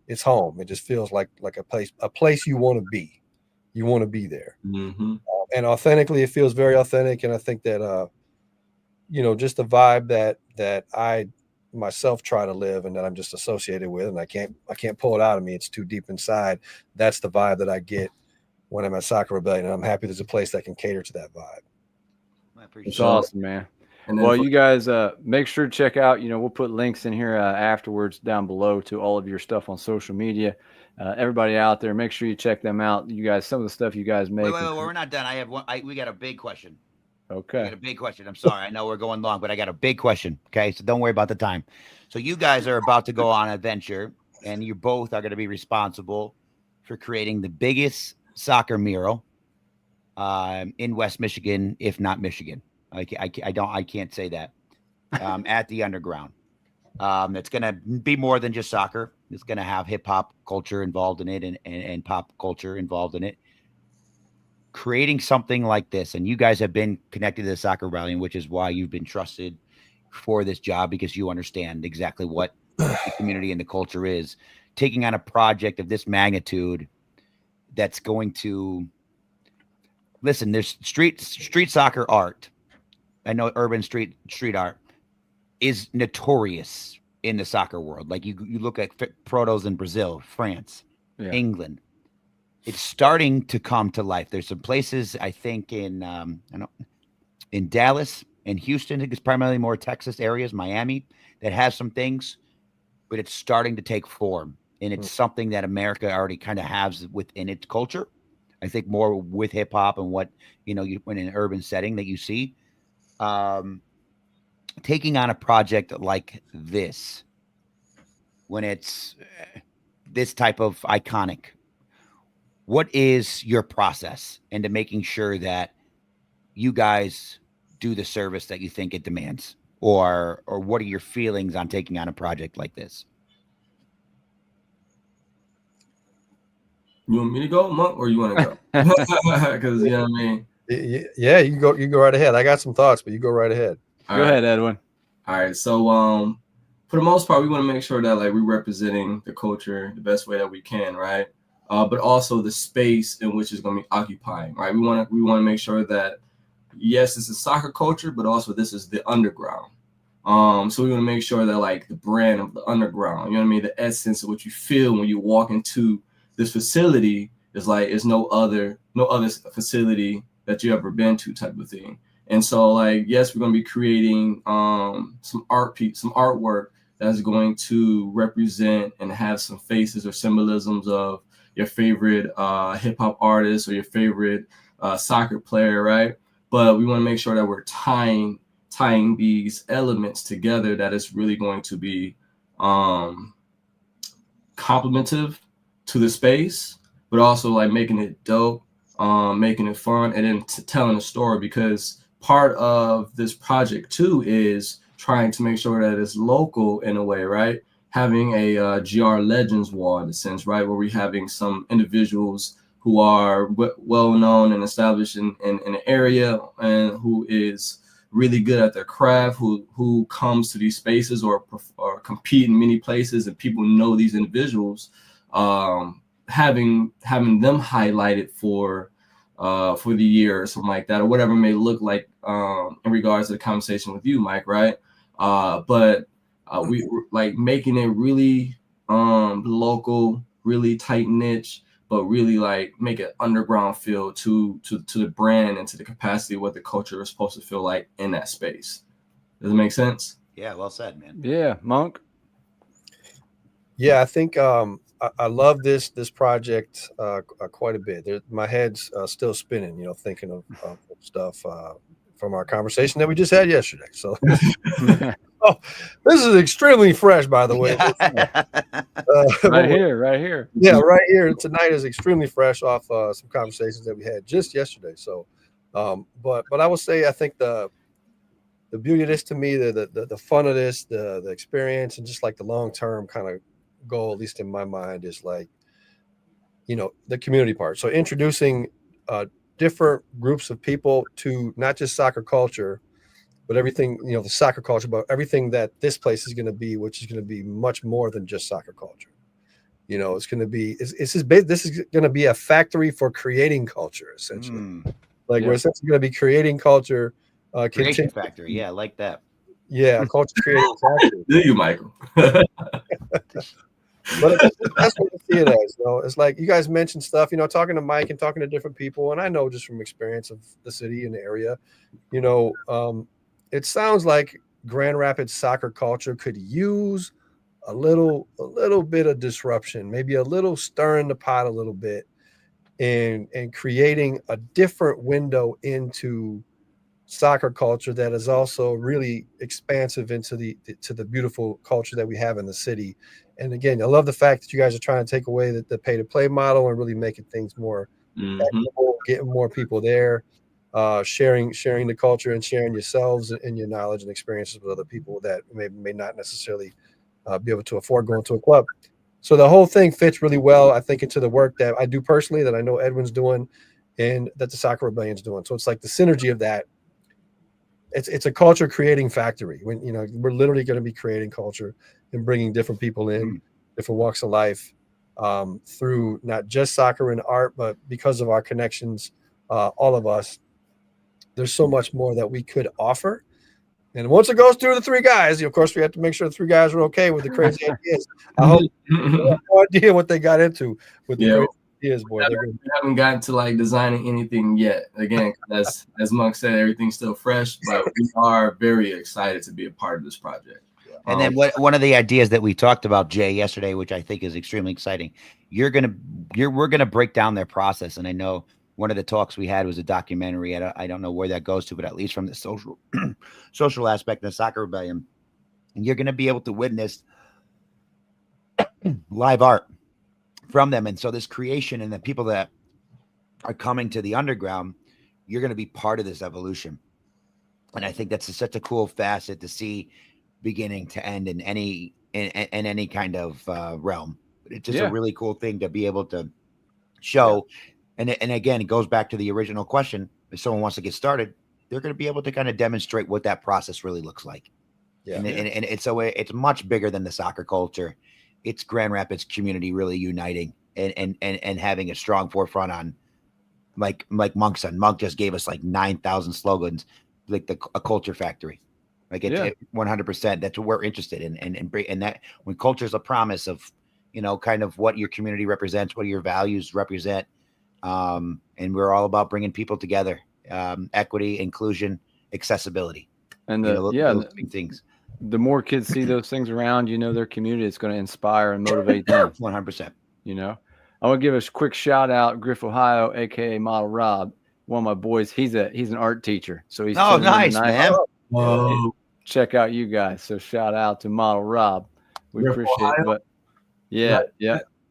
it's home. It just feels like a place you want to be. You want to be there. Mm-hmm. And authentically, it feels very authentic. And I think that, just the vibe that I myself try to live and that I'm just associated with, and I can't pull it out of me. It's too deep inside. That's the vibe that I get when I'm at Soccer Rebellion. And I'm happy there's a place that can cater to that vibe. I appreciate It's awesome, man. Well, you guys make sure to check out, we'll put links in here afterwards down below to all of your stuff on social media. Everybody out there, make sure you check them out. You guys, some of the stuff you guys make. Wait, we're not done. I have one. We got a big question. Okay. I got a big question. I'm sorry. I know we're going long, but I got a big question. Okay. So don't worry about the time. So you guys are about to go on an adventure, and you both are going to be responsible for creating the biggest soccer mural in West Michigan, if not Michigan. I can't say that. At the underground. It's going to be more than just soccer. It's going to have hip hop culture involved in it and pop culture involved in it. Creating something like this, and you guys have been connected to the Soccer Rebellion, which is why you've been trusted for this job, because you understand exactly what the community and the culture is, taking on a project of this magnitude that's going to listen. There's street soccer art. I know urban street art is notorious in the soccer world. Like you look at protos in Brazil, France, England. It's starting to come to life. There's some places I think in Dallas and Houston. I think it's primarily more Texas areas, Miami, that has some things, but it's starting to take form. And it's something that America already kind of has within its culture. I think more with hip hop and what, you in an urban setting that you see. Taking on a project like this, when it's this type of iconic, what is your process into making sure that you guys do the service that you think it demands? Or what are your feelings on taking on a project like this? You want me to go, Monk, or you want to go? Because you know what I mean. Yeah, you go right ahead. I got some thoughts, but you go right ahead. Go ahead, Edwin. All right. So for the most part, we want to make sure that like we're representing the culture the best way that we can, right? But also the space in which it's going to be occupying, right? We want to make sure that yes, this is soccer culture, but also this is the underground. So we want to make sure that like the brand of the underground, you know what I mean, the essence of what you feel when you walk into this facility is like it's no other facility that you ever been to type of thing. And so like yes, we're going to be creating some artwork that's going to represent and have some faces or symbolisms of your favorite hip hop artist or your favorite soccer player, right? But we want to make sure that we're tying these elements together that is really going to be complementive to the space, but also like making it dope, making it fun, and then telling a story, because part of this project too is trying to make sure that it's local in a way, right? Having a GR Legends wall in a sense, right? Where we're having some individuals who are well known and established in the area and who is really good at their craft, who comes to these spaces or compete in many places, and people know these individuals, having them highlighted for the year or something like that, or whatever it may look like in regards to the conversation with you, Mike, right? But we like making it really local, really tight niche, but really like make it underground feel to the brand and to the capacity of what the culture is supposed to feel like in that space. Does it make sense? Yeah, well said, man. Yeah, Monk. Yeah, I think I love this project quite a bit. My head's still spinning, thinking of stuff from our conversation that we just had yesterday. So oh, this is extremely fresh, by the way. Right here. Yeah, right here tonight is extremely fresh off some conversations that we had just yesterday. So, but I would say I think the beauty of this to me, the fun of this, the experience, and just like the long term kind of goal, at least in my mind, is like the community part. So introducing different groups of people to not just soccer culture, but everything, the soccer culture, but everything that this place is going to be, which is going to be much more than just soccer culture. It's going to be, this is going to be a factory for creating culture, essentially. We're essentially going to be creating culture. Creation factory. Yeah, I like that. Yeah, culture creating factory. Do you, Michael? But that's what I see it as. It's like you guys mentioned stuff, talking to Mike and talking to different people. And I know just from experience of the city and the area, it sounds like Grand Rapids soccer culture could use a little bit of disruption, maybe a little stirring the pot a little bit, and creating a different window into soccer culture that is also really expansive into the beautiful culture that we have in the city. And again, I love the fact that you guys are trying to take away the pay to play model and really making things more equitable, getting more people there, sharing the culture and sharing yourselves and your knowledge and experiences with other people that may not necessarily be able to afford going to a club. So the whole thing fits really well, I think, into the work that I do personally, that I know Edwin's doing, and that the Soccer Rebellion's doing. So it's like the synergy of that it's a culture creating factory. When we're literally going to be creating culture and bringing different people in, different walks of life, through not just soccer and art, but because of our connections, all of us. There's so much more that we could offer. And once it goes through the three guys, of course, we have to make sure the three guys are okay with the crazy ideas. I hope they have no idea what they got into with the crazy ideas, boy. We haven't gotten to like designing anything yet. Again, as Monk said, everything's still fresh, but we are very excited to be a part of this project. And then one of the ideas that we talked about, Jay, yesterday, which I think is extremely exciting, we're gonna break down their process. And I know one of the talks we had was a documentary. I don't know where that goes to, but at least from the social aspect of the Soccer Rebellion, you're gonna be able to witness live art from them. And so this creation and the people that are coming to the underground, you're gonna be part of this evolution. And I think that's such a cool facet to see, beginning to end in any kind of realm. It's just a really cool thing to be able to show. And again, it goes back to the original question. If someone wants to get started, they're going to be able to kind of demonstrate what that process really looks like. And it's much bigger than the soccer culture. It's Grand Rapids community really uniting and having a strong forefront on, like Monk said. Monk just gave us like 9,000 slogans, like a culture factory. Like it's 100%. That's what we're interested in, and that when culture is a promise of, kind of what your community represents, what your values represent, and we're all about bringing people together, equity, inclusion, accessibility, and those big things. The more kids see those things around, their community, it's going to inspire and motivate them. 100%. I want to give a quick shout out, Griff, Ohio, aka Model Rob, one of my boys. He's an art teacher, so he's nice, man. Whoa. Check out you guys. So shout out to Model Rob. We appreciate it. But yeah.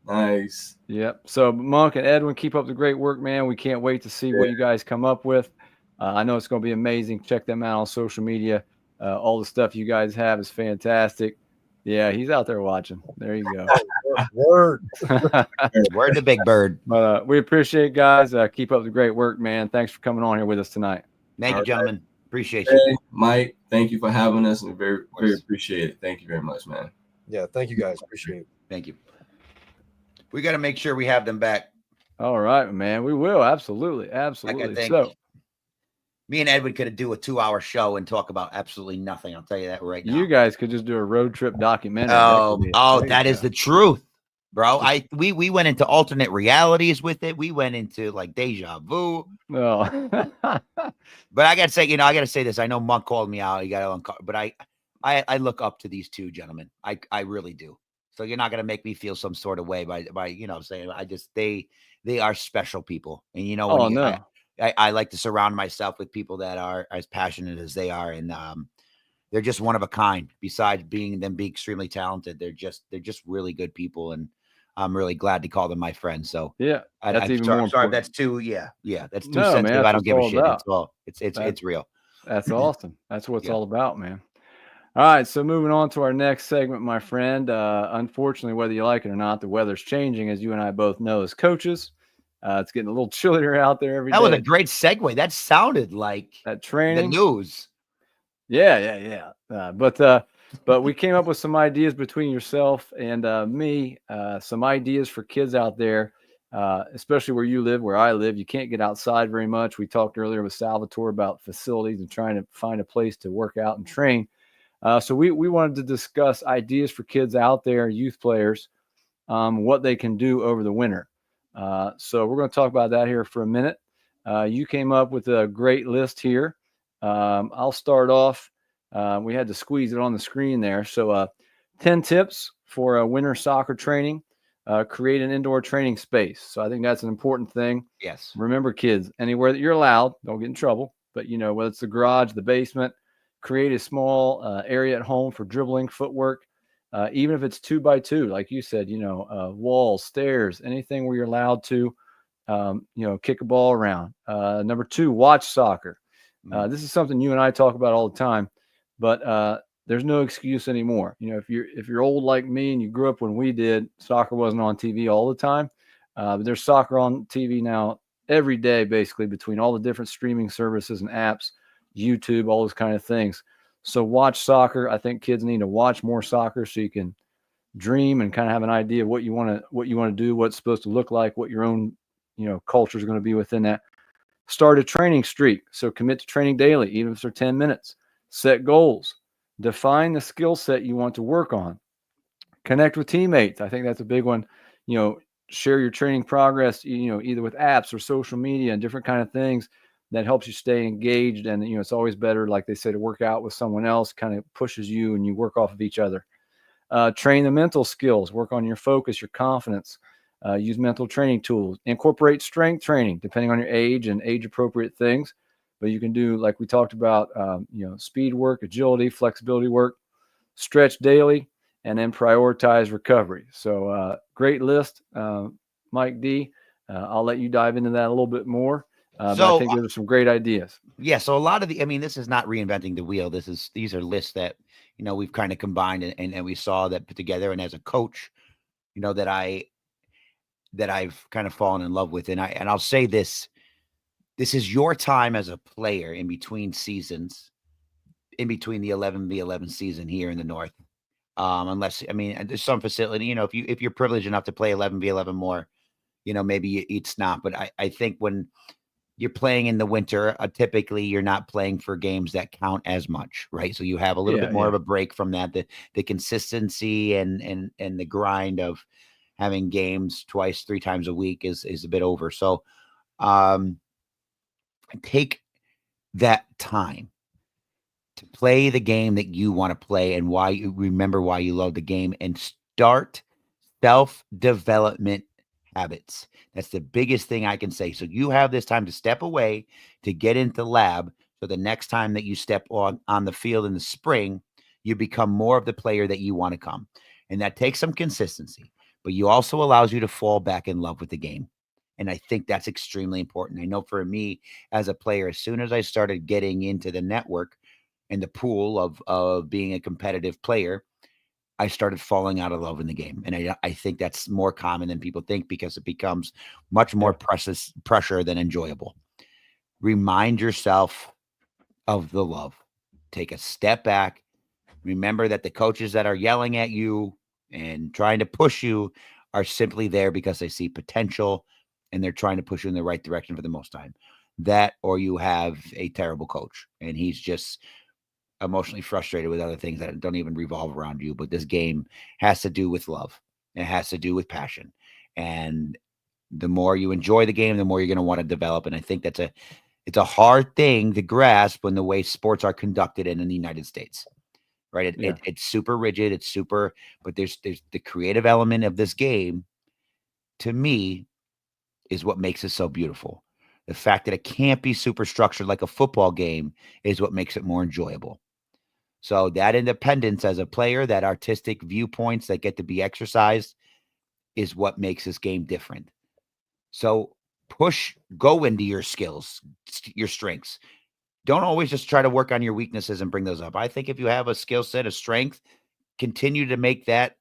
Nice. Yep. So Monk and Edwin, keep up the great work, man. We can't wait to see what you guys come up with. I know it's going to be amazing. Check them out on social media. All the stuff you guys have is fantastic. Yeah, he's out there watching. There you go. Word. Word to Big Bird. But we appreciate it, guys. Keep up the great work, man. Thanks for coming on here with us tonight. Thank you, gentlemen. Appreciate you. Mike, thank you for having us, and very, very appreciate it. Thank you very much, man. Yeah, thank you guys. Appreciate it. Thank you. We got to make sure we have them back. All right, man. We will. Absolutely. So me and Edwin could do a 2-hour show and talk about absolutely nothing. I'll tell you that right now. You guys could just do a road trip documentary. That is the truth, bro. We went into alternate realities with it. We went into like deja vu. No. But I gotta say this. I know Monk called me out. You got to, but I look up to these two gentlemen. I really do. So you're not gonna make me feel some sort of way by saying they are special people. And I like to surround myself with people that are as passionate as they are, and they're just one of a kind. Besides being extremely talented, they're just really good people, and I'm really glad to call them my friends. So yeah, that's even more. Sorry, that's too. That's too sensitive. Man, I don't give a shit. It's real. That's awesome. That's what it's all about, man. All right, so moving on to our next segment, my friend. Unfortunately, whether you like it or not, the weather's changing, as you and I both know as coaches. It's getting a little chillier out there every day. That was a great segue. That sounded like that training. The news. Yeah. But we came up with some ideas between yourself and me, some ideas for kids out there, especially where you live, where I live. You can't get outside very much. We talked earlier with Salvatore about facilities and trying to find a place to work out and train. So we wanted to discuss ideas for kids out there, youth players, what they can do over the winter. So we're going to talk about that here for a minute. You came up with a great list here. I'll start off. We had to squeeze it on the screen there. So 10 tips for winter soccer training. Create an indoor training space. So I think that's an important thing. Yes. Remember, kids, anywhere that you're allowed, don't get in trouble. But, whether it's the garage, the basement, create a small area at home for dribbling, footwork. Even if it's 2x2, like you said, walls, stairs, anything where you're allowed to, kick a ball around. Number 2, watch soccer. This is something you and I talk about all the time, but there's no excuse anymore. If you're old like me and you grew up when we did, soccer wasn't on TV all the time. But there's soccer on TV now every day, basically, between all the different streaming services and apps. YouTube, all those kind of things. So watch soccer. I think kids need to watch more soccer so you can dream and kind of have an idea of what you want to do, what it's supposed to look like, what your own, culture is going to be within that. Start a training streak. So commit to training daily, even if they're 10 minutes. Set goals. Define the skill set you want to work on. Connect with teammates. I think that's a big one. Share your training progress, either with apps or social media and different kind of things that helps you stay engaged. And, it's always better, like they say, to work out with someone else, kind of pushes you and you work off of each other. Train the mental skills, work on your focus, your confidence, use mental training tools, incorporate strength training, depending on your age and age appropriate things. But you can do, like we talked about, speed work, agility, flexibility work, stretch daily, and then prioritize recovery. So great list, Mike D. I'll let you dive into that a little bit more. But I think those are some great ideas. Yeah. So a lot of this is not reinventing the wheel. These are lists that, we've kind of combined and we saw that put together. And as a coach, that I've kind of fallen in love with. And I'll say this is your time as a player in between seasons, in between the 11v11 season here in the North. Unless, there's some facility, if you're privileged enough to play 11v11 more, maybe it's not. But I think when you're playing in the winter, typically you're not playing for games that count as much, right? So you have a little bit more of a break from that. The consistency and the grind of having games 2-3 times a week is a bit over. So take that time to play the game that you want to play and why you remember why you love the game, and start self-development habits. That's the biggest thing I can say. So you have this time to step away, to get into lab. So the next time that you step on the field in the spring, you become more of the player that you want to come. And that takes some consistency, but you also allows you to fall back in love with the game. And I think that's extremely important. I know for me as a player, as soon as I started getting into the network and the pool of being a competitive player, I started falling out of love in the game. And I think that's more common than people think, because it becomes much more pressure than enjoyable. Remind yourself of the love. Take a step back. Remember that the coaches that are yelling at you and trying to push you are simply there because they see potential and they're trying to push you in the right direction for the most time. That, or you have a terrible coach and he's just emotionally frustrated with other things that don't even revolve around you. But this game has to do with love. It has to do with passion. And the more you enjoy the game, the more you're going to want to develop. And I think it's a hard thing to grasp when the way sports are conducted in the United States, right? It's super rigid. It's super, but there's the creative element of this game, to me, is what makes it so beautiful. The fact that it can't be super structured like a football game is what makes it more enjoyable. So that independence as a player, that artistic viewpoints that get to be exercised, is what makes this game different. So go into your skills, your strengths. Don't always just try to work on your weaknesses and bring those up. I think if you have a skill set, a strength, continue to make that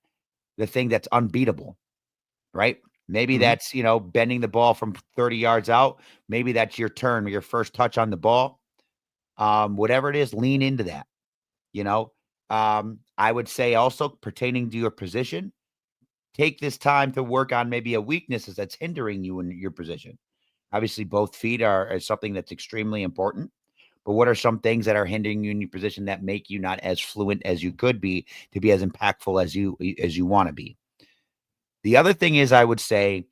the thing that's unbeatable, right? Maybe that's, bending the ball from 30 yards out. Maybe that's your turn or your first touch on the ball. Whatever it is, lean into that. I would say also, pertaining to your position, take this time to work on maybe a weakness that's hindering you in your position. Obviously, both feet are something that's extremely important. But what are some things that are hindering you in your position that make you not as fluent as you could be to be as impactful as you want to be? The other thing is, I would say,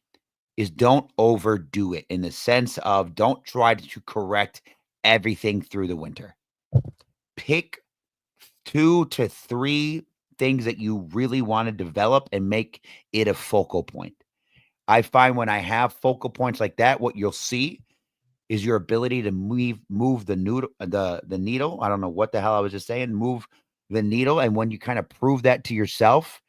is don't overdo it, in the sense of don't try to correct everything through the winter. Pick 2 to 3 things that you really want to develop and make it a focal point. I find when I have focal points like that, what you'll see is your ability to move the needle. I don't know what the hell I was just saying. Move the needle. And when you kind of prove that to yourself,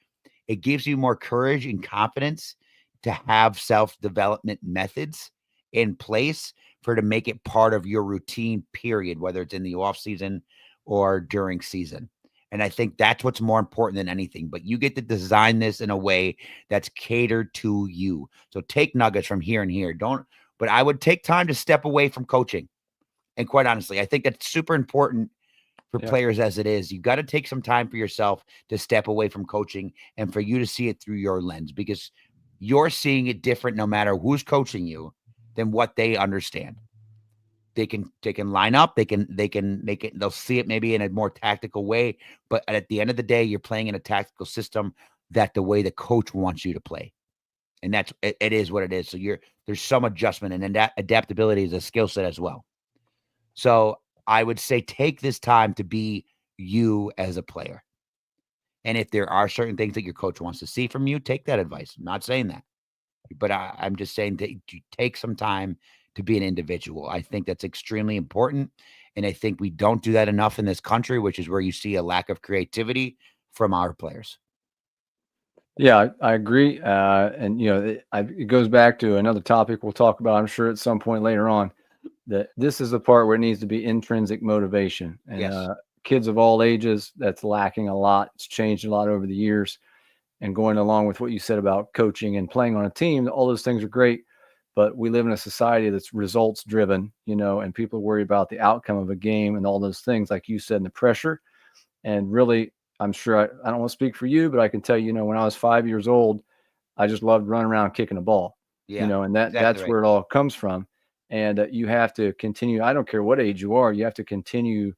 it gives you more courage and confidence to have self-development methods in place to make it part of your routine, period, whether it's in the off season or during season. And I think that's what's more important than anything. But you get to design this in a way that's catered to you. So take nuggets from here and here. But I would take time to step away from coaching. And quite honestly, I think that's super important for Yeah. players as it is. You got to take some time for yourself to step away from coaching and for you to see it through your lens, because you're seeing it different no matter who's coaching you than what they understand. They can line up, they'll see it maybe in a more tactical way, but at the end of the day, you're playing in a tactical system that the way the coach wants you to play. And that's it is what it is. So there's some adjustment, and then that adaptability is a skill set as well. So I would say take this time to be you as a player. And if there are certain things that your coach wants to see from you, take that advice. I'm not saying that, but I'm just saying that you take some time to be an individual. I think that's extremely important. And I think we don't do that enough in this country, which is where you see a lack of creativity from our players. Yeah, I agree. And, it goes back to another topic we'll talk about, I'm sure, at some point later on, that this is the part where it needs to be intrinsic motivation. And Yes. Kids of all ages, that's lacking a lot. It's changed a lot over the years. And going along with what you said about coaching and playing on a team, all those things are great. But we live in a society that's results driven, and people worry about the outcome of a game and all those things, like you said, and the pressure. And really, I'm sure I don't want to speak for you, but I can tell you, when I was 5 years old, I just loved running around kicking a ball, Yeah, and that's right. where it all comes from. And you have to continue. I don't care what age you are. You have to continue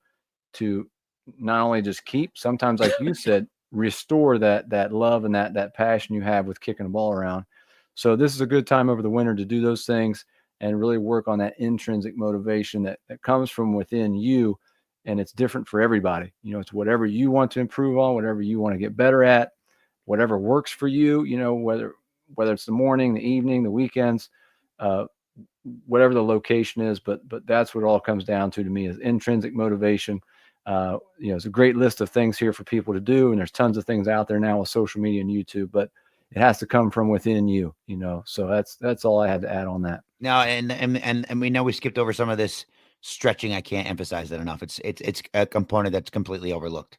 to not only just keep, sometimes, like you said, restore that love and that passion you have with kicking a ball around. So this is a good time over the winter to do those things and really work on that intrinsic motivation that comes from within you. And it's different for everybody. It's whatever you want to improve on, whatever you want to get better at, whatever works for you, whether it's the morning, the evening, the weekends, whatever the location is, but that's what it all comes down to me, is intrinsic motivation. It's a great list of things here for people to do, and there's tons of things out there now with social media and YouTube, but it has to come from within you, so that's all I had to add on that. No, and we know we skipped over some of this stretching. I can't emphasize that enough. It's a component that's completely overlooked.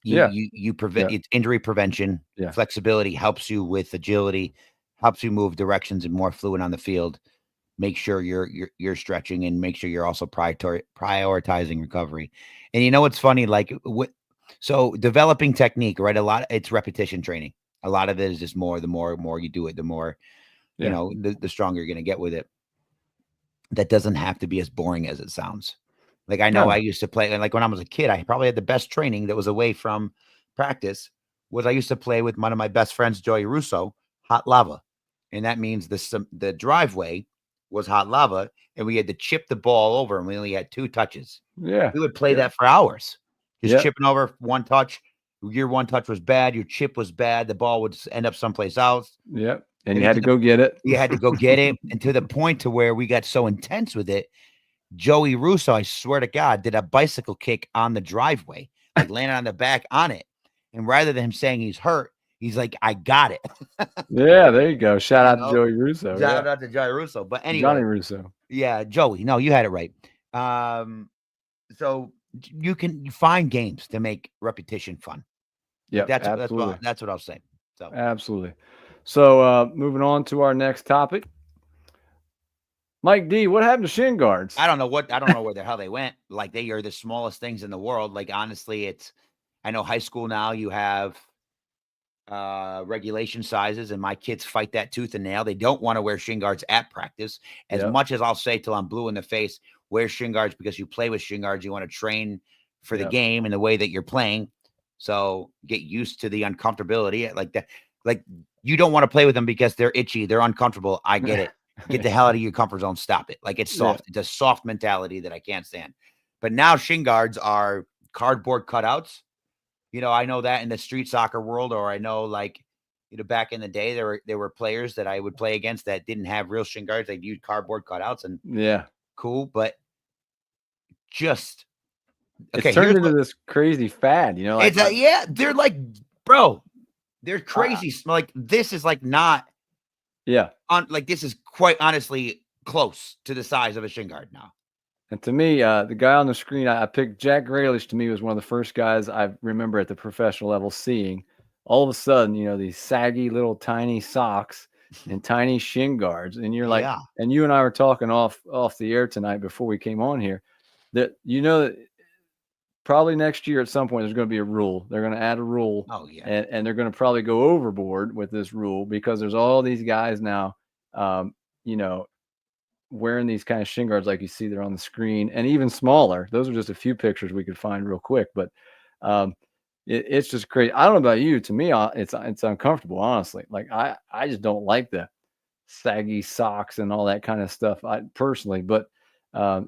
You prevent it's injury prevention. Yeah. Flexibility helps you with agility, helps you move directions and more fluid on the field. Make sure you're stretching, and make sure you're also prioritizing recovery. And what's funny, so developing technique, right? It's repetition training. A lot of it is just the more you do it, the more the stronger you're going to get with it. That doesn't have to be as boring as it sounds. Like, I know I used to play, and like when I was a kid, I probably had the best training that was away from practice. Was I used to play with one of my best friends, Joey Russo, hot lava. And that means the driveway was hot lava, and we had to chip the ball over, and we only had 2 touches. Yeah. We would play that for hours. Just chipping over one touch. Your one touch was bad. Your chip was bad. The ball would end up someplace else. Yep. And you had to go get it. You had to go get it. And to the point to where we got so intense with it, Joey Russo, I swear to God, did a bicycle kick on the driveway, like landed on the back on it. And rather than him saying he's hurt, he's like, I got it. Yeah, there you go. Shout out to Joey Russo. Shout out to Joey Russo. But anyway. Johnny Russo. Yeah, Joey. No, you had it right. So you find games to make repetition fun. Yeah, that's absolutely. That's what I'll say. So absolutely. So moving on to our next topic. Mike D, what happened to Shinguards? I don't know where the hell they went. Like, they are the smallest things in the world. Like, honestly, I know high school now you have regulation sizes, and my kids fight that tooth and nail. They don't want to wear shin guards at practice. As much as I'll say till I'm blue in the face, wear shin guards because you play with shin guards. You want to train for the game and the way that you're playing. So get used to the uncomfortability like that. Like, you don't want to play with them because they're itchy. They're uncomfortable. I get it. Get the hell out of your comfort zone. Stop it. Like, it's soft. It's a soft mentality that I can't stand. But now shin guards are cardboard cutouts. I know that in the street soccer world, or I know, back in the day, there were players that I would play against that didn't have real shin guards. They'd use cardboard cutouts, and cool. But just it's turned into this crazy fad, they're like, bro, they're crazy. Like, this is like not. Yeah. This is quite honestly close to the size of a shin guard now. And to me, the guy on the screen, I picked Jack Grealish. To me, was one of the first guys I remember at the professional level seeing. All of a sudden, these saggy little tiny socks, and tiny shin guards. And you're like, Yeah. and you and I were talking off the air tonight before we came on here that, that probably next year at some point there's going to be a rule. They're going to add a rule. Oh, yeah. And they're going to probably go overboard with this rule because there's all these guys now, wearing these kind of shin guards like you see there on the screen, and even smaller. Those are just a few pictures we could find real quick, but it's just crazy. I don't know about you. To me, it's uncomfortable, honestly. Like I just don't like the saggy socks and all that kind of stuff. I personally, but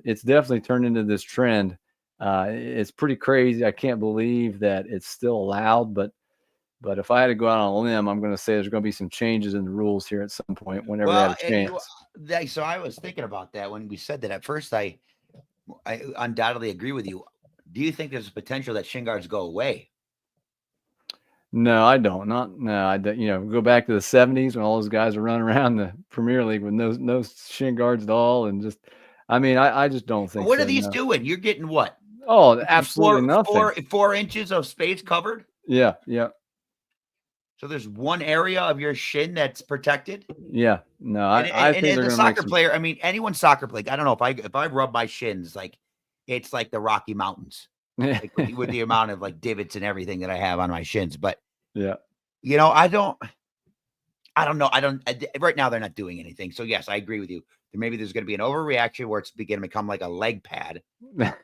it's definitely turned into this trend. It's pretty crazy. I can't believe that it's still allowed, but if I had to go out on a limb, I'm going to say there's going to be some changes in the rules here at some point whenever they have a chance. So I was thinking about that when we said that. At first, I undoubtedly agree with you. Do you think there's a potential that shin guards go away? No, I don't. I don't. Go back to the 70s when all those guys were running around the Premier League with no shin guards at all, and just, I just don't think. What are these doing? You're getting what? Oh, absolutely nothing. 4 inches of space covered. Yeah. So there's one area of your shin that's protected. Yeah, no, I think they're the going to soccer player. I mean, anyone's soccer player. I don't know if I rub my shins, like it's like the Rocky Mountains, like with the amount of like divots and everything that I have on my shins. But yeah, I don't know. Right now they're not doing anything. So yes, I agree with you. Maybe there's going to be an overreaction where it's beginning to become like a leg pad. But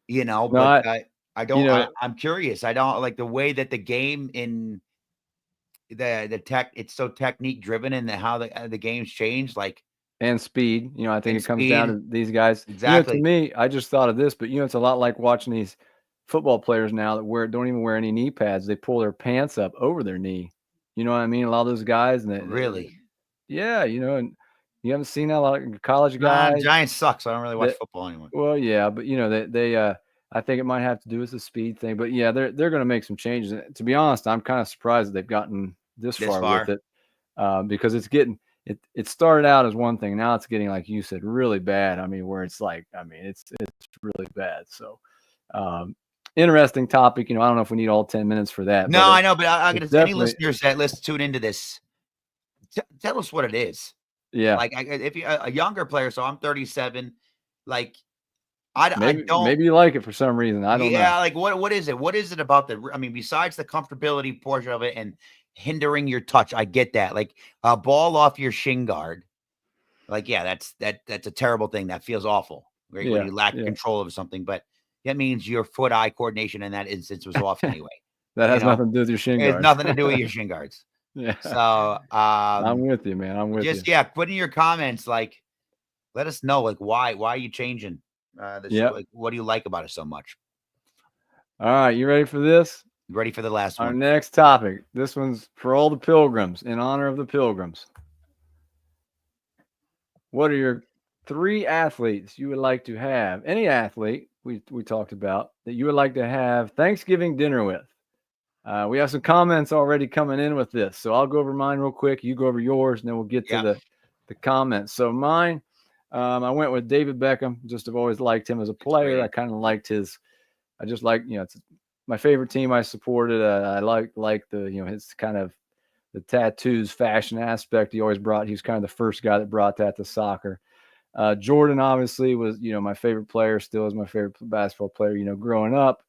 I don't. I'm curious. I don't like the way that the game in the tech, it's so technique driven, and how the game's changed, like, and speed. I think it comes down to these guys. Exactly. To me, I just thought of this, but it's a lot like watching these football players now that don't even wear any knee pads. They pull their pants up over their knee. You know what I mean? A lot of those guys, and really, yeah, and you haven't seen that a lot of college guys. Giants suck, so I don't really watch football anymore. Well, yeah, but they I think it might have to do with the speed thing, but yeah, they're going to make some changes. And to be honest, I'm kind of surprised that they've gotten this far with it, because it started out as one thing. Now it's getting, like you said, really bad. I mean, where it's like, it's really bad. So, interesting topic. I don't know if we need all 10 minutes for that. No, I know, but I'm going to any listeners that let's tune into this. Tell us what it is. Yeah. Like if you're a younger player, so I'm 37, like, maybe you like it for some reason. I don't know. Yeah, like what is it? What is it about besides the comfortability portion of it and hindering your touch? I get that. Like a ball off your shin guard. Like, yeah, that's a terrible thing. That feels awful, right? Yeah, when you lack control of something. But that means your foot-eye coordination in that instance was off anyway. That has nothing to do with your shin guards. It has nothing to do with your shin guards. Yeah. So I'm with you, man. I'm with you. Just put in your comments, like, let us know, like, why are you changing? Like, what do you like about it so much? All right, you ready for this? Ready for the last one. Our next topic. This one's for all the pilgrims, in honor of the pilgrims. What are your 3 athletes you would like to have? Any athlete we talked about that you would like to have Thanksgiving dinner with? We have some comments already coming in with this, so I'll go over mine real quick. You go over yours, and then we'll get to the comments. So mine. I went with David Beckham. Just have always liked him as a player. I kind of liked it's my favorite team I supported. I like the, his kind of the tattoos fashion aspect he always brought. He was kind of the first guy that brought that to soccer. Jordan obviously was, my favorite player, still is my favorite basketball player, growing up.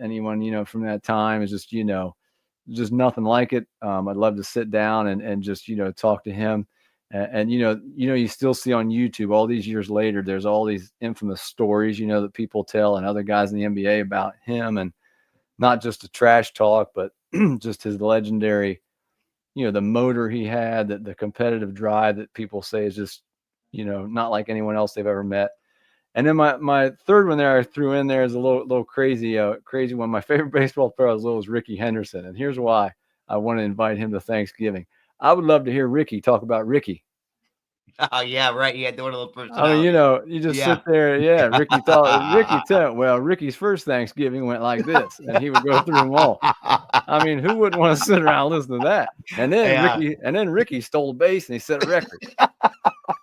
Anyone, from that time is just, just nothing like it. I'd love to sit down and just, talk to him. And you still see on YouTube all these years later, there's all these infamous stories, that people tell and other guys in the NBA about him, and not just the trash talk, but just his legendary, the motor he had, the competitive drive that people say is just, not like anyone else they've ever met. And then my third one there I threw in there is a little crazy one. My favorite baseball player as little was Ricky Henderson, and here's why I want to invite him to Thanksgiving. I would love to hear Ricky talk about Ricky. Oh yeah, right. Yeah, doing a little personality. You just sit there. Yeah, Ricky's first Thanksgiving went like this, and he would go through them all. Who wouldn't want to sit around and listen to that? And then Ricky stole a base and he set a record.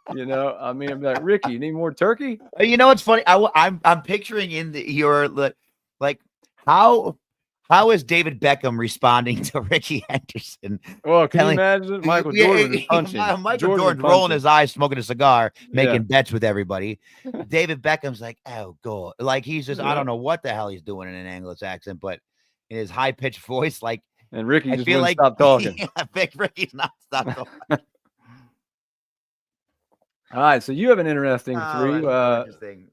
I'm like, Ricky, you need more turkey? It's funny. I'm picturing in your like how How is David Beckham responding to Ricky Henderson? Well, can you Telling- imagine? Michael Jordan is punching. Michael Jordan Jordan's rolling punching. his eyes, smoking a cigar, making Yeah. bets with everybody. David Beckham's like, oh god, like he's just I Yeah. don't know what the hell he's doing in an English accent, but in his high pitched voice, like And Ricky I just feel wouldn't like stop talking. I think Ricky's not stop talking. All right, so you have an interesting Oh, three. that's so interesting.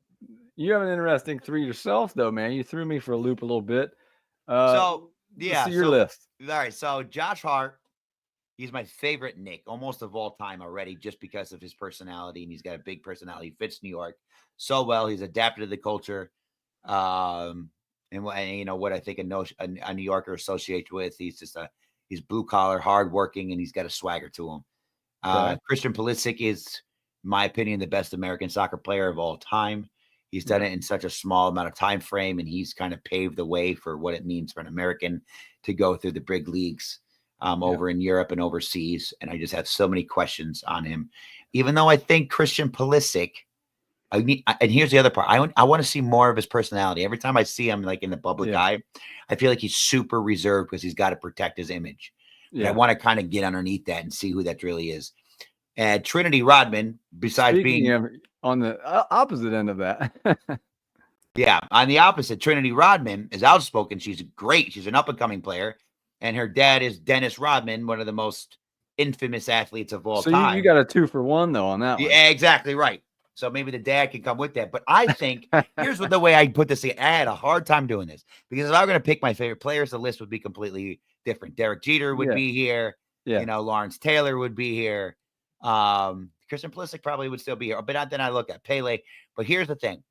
You have an interesting three yourself, though, man. You threw me for a loop a little bit. So let's yeah, see your so list. all right, so Josh Hart, he's my favorite Nick almost of all time already, just because of his personality, and he's got a big personality. He fits New York so well. He's adapted to the culture, and you know what I think a New Yorker associates with. He's blue collar, hardworking, and he's got a swagger to him. Okay. Christian Pulisic is, in my opinion, the best American soccer player of all time. He's done it in such a small amount of time frame, and he's kind of paved the way for what it means for an American to go through the big leagues over in Europe and overseas. And I just have so many questions on him, even though I think Christian Pulisic. And here's the other part. I want to see more of his personality. Every time I see him, like in the public eye, I feel like he's super reserved because he's got to protect his image. But I want to kind of get underneath that and see who that really is. And Trinity Rodman, besides being on the opposite end of that. Yeah, on the opposite, Trinity Rodman is outspoken. She's great. She's an up-and-coming player. And her dad is Dennis Rodman, one of the most infamous athletes of all time. So you got a 2-for-1, though, on that one. Yeah, exactly right. So maybe the dad can come with that. But I think, here's what the way I put this in. I had a hard time doing this. Because if I were going to pick my favorite players, the list would be completely different. Derek Jeter would be here. Yeah. You know, Lawrence Taylor would be here. Christian Pulisic probably would still be here. But then I look at Pele. But here's the thing.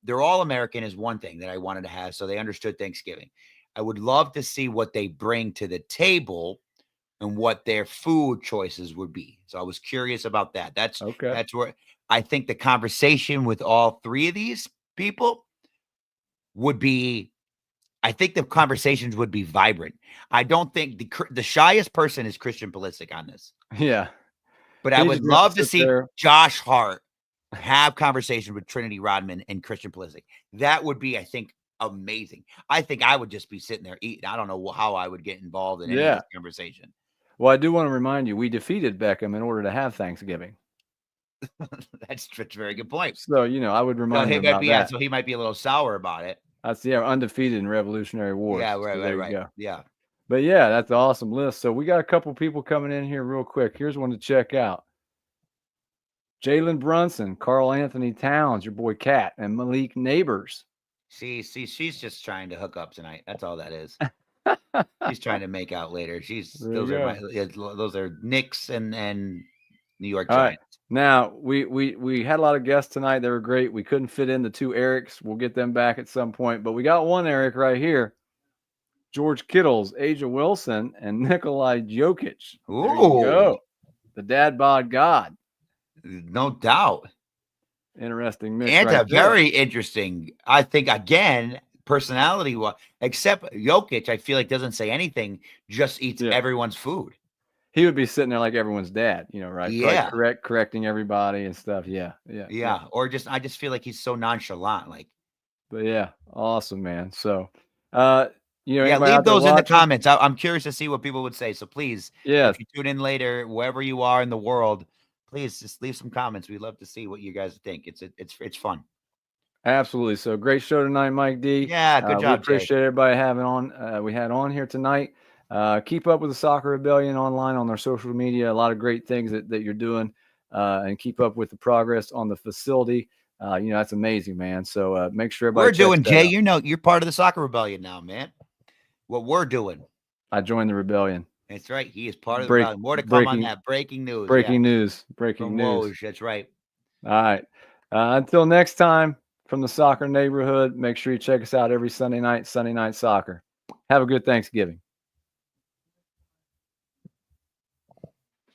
They're all American is one thing that I wanted to have, so they understood Thanksgiving. I would love to see what they bring to the table and what their food choices would be. So I was curious about that. That's where I think the conversation with all three of these people would be. I think the conversations would be vibrant. I don't think the shyest person is Christian Pulisic on this. Yeah, but I would love to see Josh Hart have conversation with Trinity Rodman and Christian Pulisic. That would be, I think, amazing. I think I would just be sitting there eating. I don't know how I would get involved in any of this conversation. Well, I do want to remind you, we defeated Beckham in order to have Thanksgiving. That's a very good point. So, you know, I would remind him about that. So he might be a little sour about it. That's undefeated in Revolutionary Wars. Yeah, right. Go. Yeah. But yeah, that's an awesome list. So we got a couple people coming in here real quick. Here's one to check out. Jalen Brunson, Carl Anthony Towns, your boy Cat, and Malik Neighbors. She's just trying to hook up tonight. That's all that is. She's trying to make out later. Those are Knicks and New York Giants. Right. Now we had a lot of guests tonight. They were great. We couldn't fit in the two Erics. We'll get them back at some point. But we got one Eric right here. George Kittles, Asia Wilson, and Nikolai Jokic. Ooh. There you go. The dad bod god. No doubt. Interesting mix. And a very interesting, I think, again, personality. Except Jokic, I feel like doesn't say anything, just eats everyone's food. He would be sitting there like everyone's dad, you know, right? Yeah. Correcting everybody and stuff. Yeah. Or I just feel like he's so nonchalant. But yeah, awesome, man. So, leave those in the comments. I'm curious to see what people would say. So please, if you tune in later, wherever you are in the world, please just leave some comments. We'd love to see what you guys think. It's fun. Absolutely. So great show tonight, Mike D. Yeah, good job. We appreciate everybody having on. We had on here tonight. Keep up with the Soccer Rebellion online on their social media. A lot of great things that you're doing, and keep up with the progress on the facility. That's amazing, man. So make sure everybody. We're doing, Jay. You're part of the Soccer Rebellion now, man. What we're doing. I joined the rebellion. That's right. He is part of the rebellion. More to come on that. Breaking news. Breaking news. That's right. All right. Until next time, from the soccer neighborhood, make sure you check us out every Sunday night Soccer. Have a good Thanksgiving.